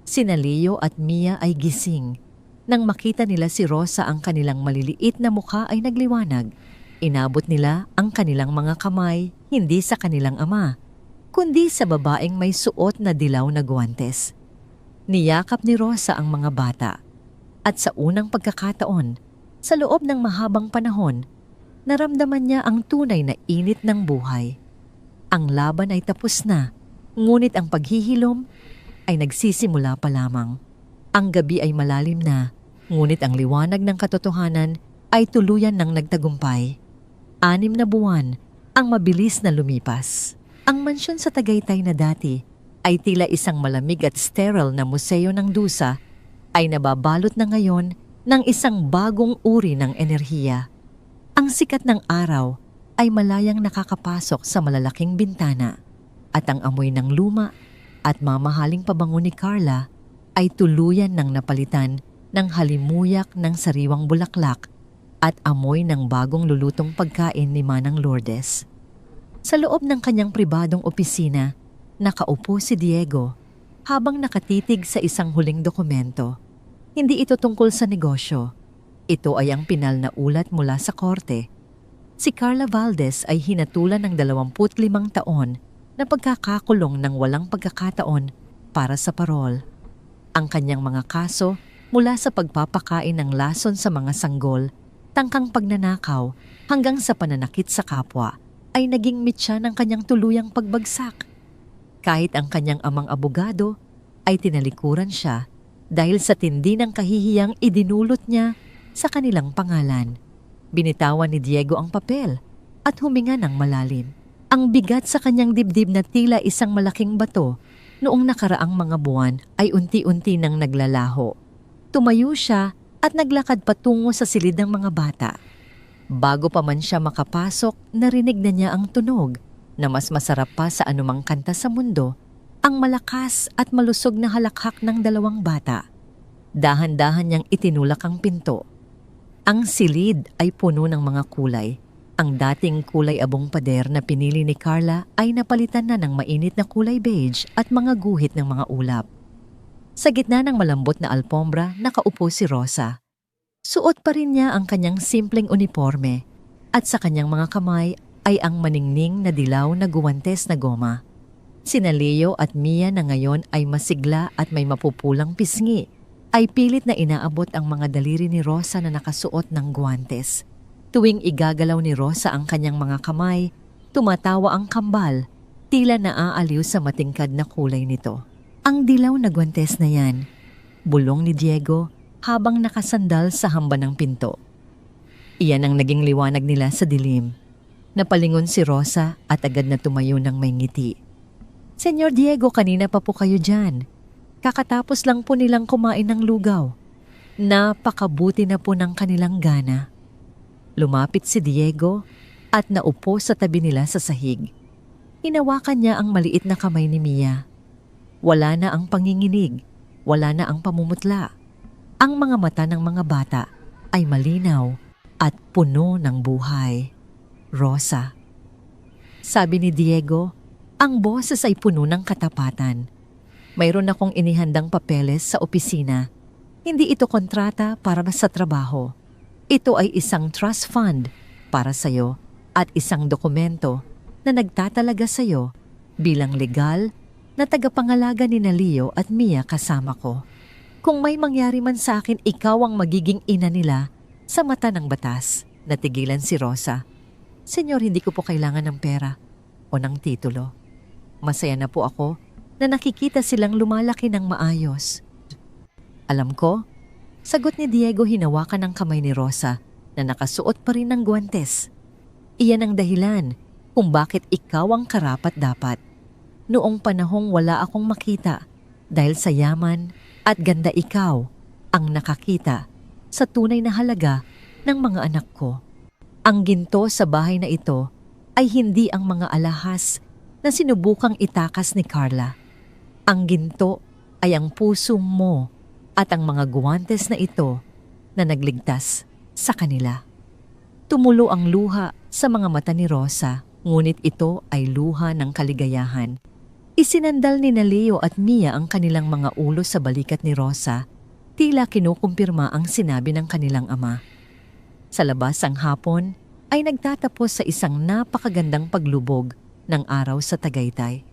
Sina Leo at Mia ay gising. Nang makita nila si Rosa, ang kanilang maliliit na mukha ay nagliwanag. Inabot nila ang kanilang mga kamay, hindi sa kanilang ama, kundi sa babaeng may suot na dilaw na guwantes. Niyakap ni Rosa ang mga bata. At sa unang pagkakataon, sa loob ng mahabang panahon, naramdaman niya ang tunay na init ng buhay. Ang laban ay tapos na, ngunit ang paghihilom ay nagsisimula pa lamang. Ang gabi ay malalim na, ngunit ang liwanag ng katotohanan ay tuluyan ng nagtagumpay. 6 na buwan ang mabilis na lumipas. Ang mansyon sa Tagaytay na dati ay tila isang malamig at sterile na museo ng dusa ay nababalot na ngayon ng isang bagong uri ng enerhiya. Ang sikat ng araw ay malayang nakakapasok sa malalaking bintana at ang amoy ng luma at mamahaling pabango ni Carla ay tuluyan ng napalitan ng halimuyak ng sariwang bulaklak at amoy ng bagong lulutong pagkain ni Manang Lourdes. Sa loob ng kanyang pribadong opisina, nakaupo si Diego habang nakatitig sa isang huling dokumento. Hindi ito tungkol sa negosyo. Ito ay ang pinal na ulat mula sa korte. Si Carla Valdez ay hinatulan ng 25 taon na pagkakakulong ng walang pagkakataon para sa parol. Ang kanyang mga kaso mula sa pagpapakain ng lason sa mga sanggol, tangkang pagnanakaw hanggang sa pananakit sa kapwa ay naging mitya ng kanyang tuluyang pagbagsak. Kahit ang kanyang amang abogado ay tinalikuran siya dahil sa tindi ng kahihiyang idinulot niya sa kanilang pangalan. Binitawan ni Diego ang papel at huminga ng malalim. Ang bigat sa kanyang dibdib na tila isang malaking bato noong nakaraang mga buwan ay unti-unti nang naglalaho. Tumayo siya at naglakad patungo sa silid ng mga bata. Bago pa man siya makapasok, narinig na niya ang tunog na mas masarap pa sa anumang kanta sa mundo, ang malakas at malusog na halakhak ng 2 bata. Dahan-dahan niyang itinulak ang pinto. Ang silid ay puno ng mga kulay. Ang dating kulay abong pader na pinili ni Carla ay napalitan na ng mainit na kulay beige at mga guhit ng mga ulap. Sa gitna ng malambot na alpombra, nakaupo si Rosa. Suot pa rin niya ang kanyang simpleng uniforme at sa kanyang mga kamay ay ang maningning na dilaw na guwantes na goma. Sina Leo at Mia na ngayon ay masigla at may mapupulang pisngi ay pilit na inaabot ang mga daliri ni Rosa na nakasuot ng guwantes. Tuwing igagalaw ni Rosa ang kanyang mga kamay, tumatawa ang kambal, tila naaaliw sa matingkad na kulay nito. Ang dilaw na guwantes na yan, bulong ni Diego habang nakasandal sa hamba ng pinto. Iyan ang naging liwanag nila sa dilim. Napalingon si Rosa at agad na tumayo ng may ngiti. Senyor Diego, kanina pa po kayo dyan. Kakatapos lang po nilang kumain ng lugaw. Napakabuti na po ng kanilang gana. Lumapit si Diego at naupo sa tabi nila sa sahig. Hinawakan niya ang maliit na kamay ni Mia. Wala na ang panginginig, wala na ang pamumutla. Ang mga mata ng mga bata ay malinaw at puno ng buhay. Rosa. Sabi ni Diego, ang boses ay puno ng katapatan. Mayroon akong inihandang papeles sa opisina. Hindi ito kontrata para sa trabaho. Ito ay isang trust fund para sa'yo at isang dokumento na nagtatalaga sa'yo bilang legal na tagapangalaga ni Leo at Mia kasama ko. Kung may mangyari man sa akin, ikaw ang magiging ina nila sa mata ng batas. Natigilan si Rosa. Senyor, hindi ko po kailangan ng pera o ng titulo. Masaya na po ako na nakikita silang lumalaki ng maayos. Alam ko, sagot ni Diego, hinawakan ang kamay ni Rosa na nakasuot pa rin ng guwantes. Iyan ang dahilan kung bakit ikaw ang karapat-dapat. Noong panahong wala akong makita dahil sa yaman at ganda, ikaw ang nakakita sa tunay na halaga ng mga anak ko. Ang ginto sa bahay na ito ay hindi ang mga alahas na sinubukang itakas ni Carla. Ang ginto ay ang puso mo at ang mga guwantes na ito na nagligtas sa kanila. Tumulo ang luha sa mga mata ni Rosa, ngunit ito ay luha ng kaligayahan. Isinandal ni Leo at Mia ang kanilang mga ulo sa balikat ni Rosa, tila kinukumpirma ang sinabi ng kanilang ama. Sa labas ang hapon ay nagtatapos sa isang napakagandang paglubog ng araw sa Tagaytay.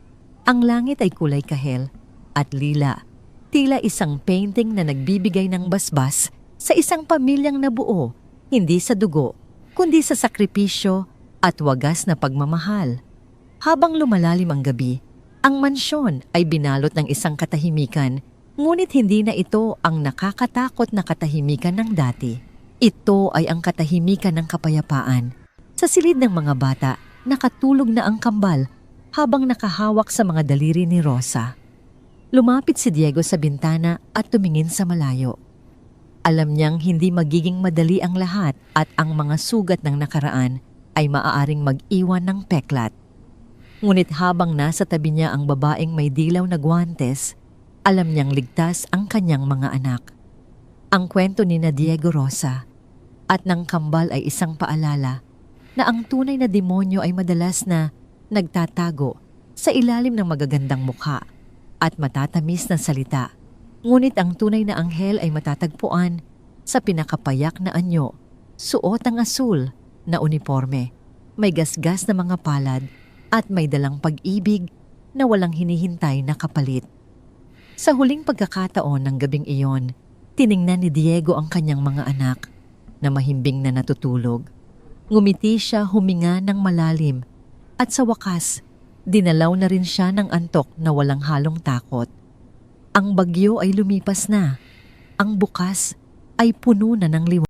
Ang langit ay kulay kahel at lila, tila isang painting na nagbibigay ng basbas sa isang pamilyang nabuo, hindi sa dugo, kundi sa sakripisyo at wagas na pagmamahal. Habang lumalalim ang gabi, ang mansyon ay binalot ng isang katahimikan, ngunit hindi na ito ang nakakatakot na katahimikan ng dati. Ito ay ang katahimikan ng kapayapaan. Sa silid ng mga bata, nakatulog na ang kambal habang nakahawak sa mga daliri ni Rosa. Lumapit si Diego sa bintana at tumingin sa malayo. Alam niyang hindi magiging madali ang lahat at ang mga sugat ng nakaraan ay maaaring mag-iwan ng peklat. Ngunit habang nasa tabi niya ang babaeng may dilaw na guwantes, alam niyang ligtas ang kanyang mga anak. Ang kwento ni Diego Rosa at ng kambal ay isang paalala na ang tunay na demonyo ay madalas na nagtatago sa ilalim ng magagandang mukha at matatamis na salita. Ngunit ang tunay na anghel ay matatagpuan sa pinakapayak na anyo, suot ang asul na uniforme, may gasgas na mga palad at may dalang pag-ibig na walang hinihintay na kapalit. Sa huling pagkakataon ng gabing iyon, tiningnan ni Diego ang kanyang mga anak na mahimbing na natutulog. Ngumiti siya, huminga ng malalim at sa wakas, dinalaw na rin siya ng antok na walang halong takot. Ang bagyo ay lumipas na. Ang bukas ay puno na ng liwanag.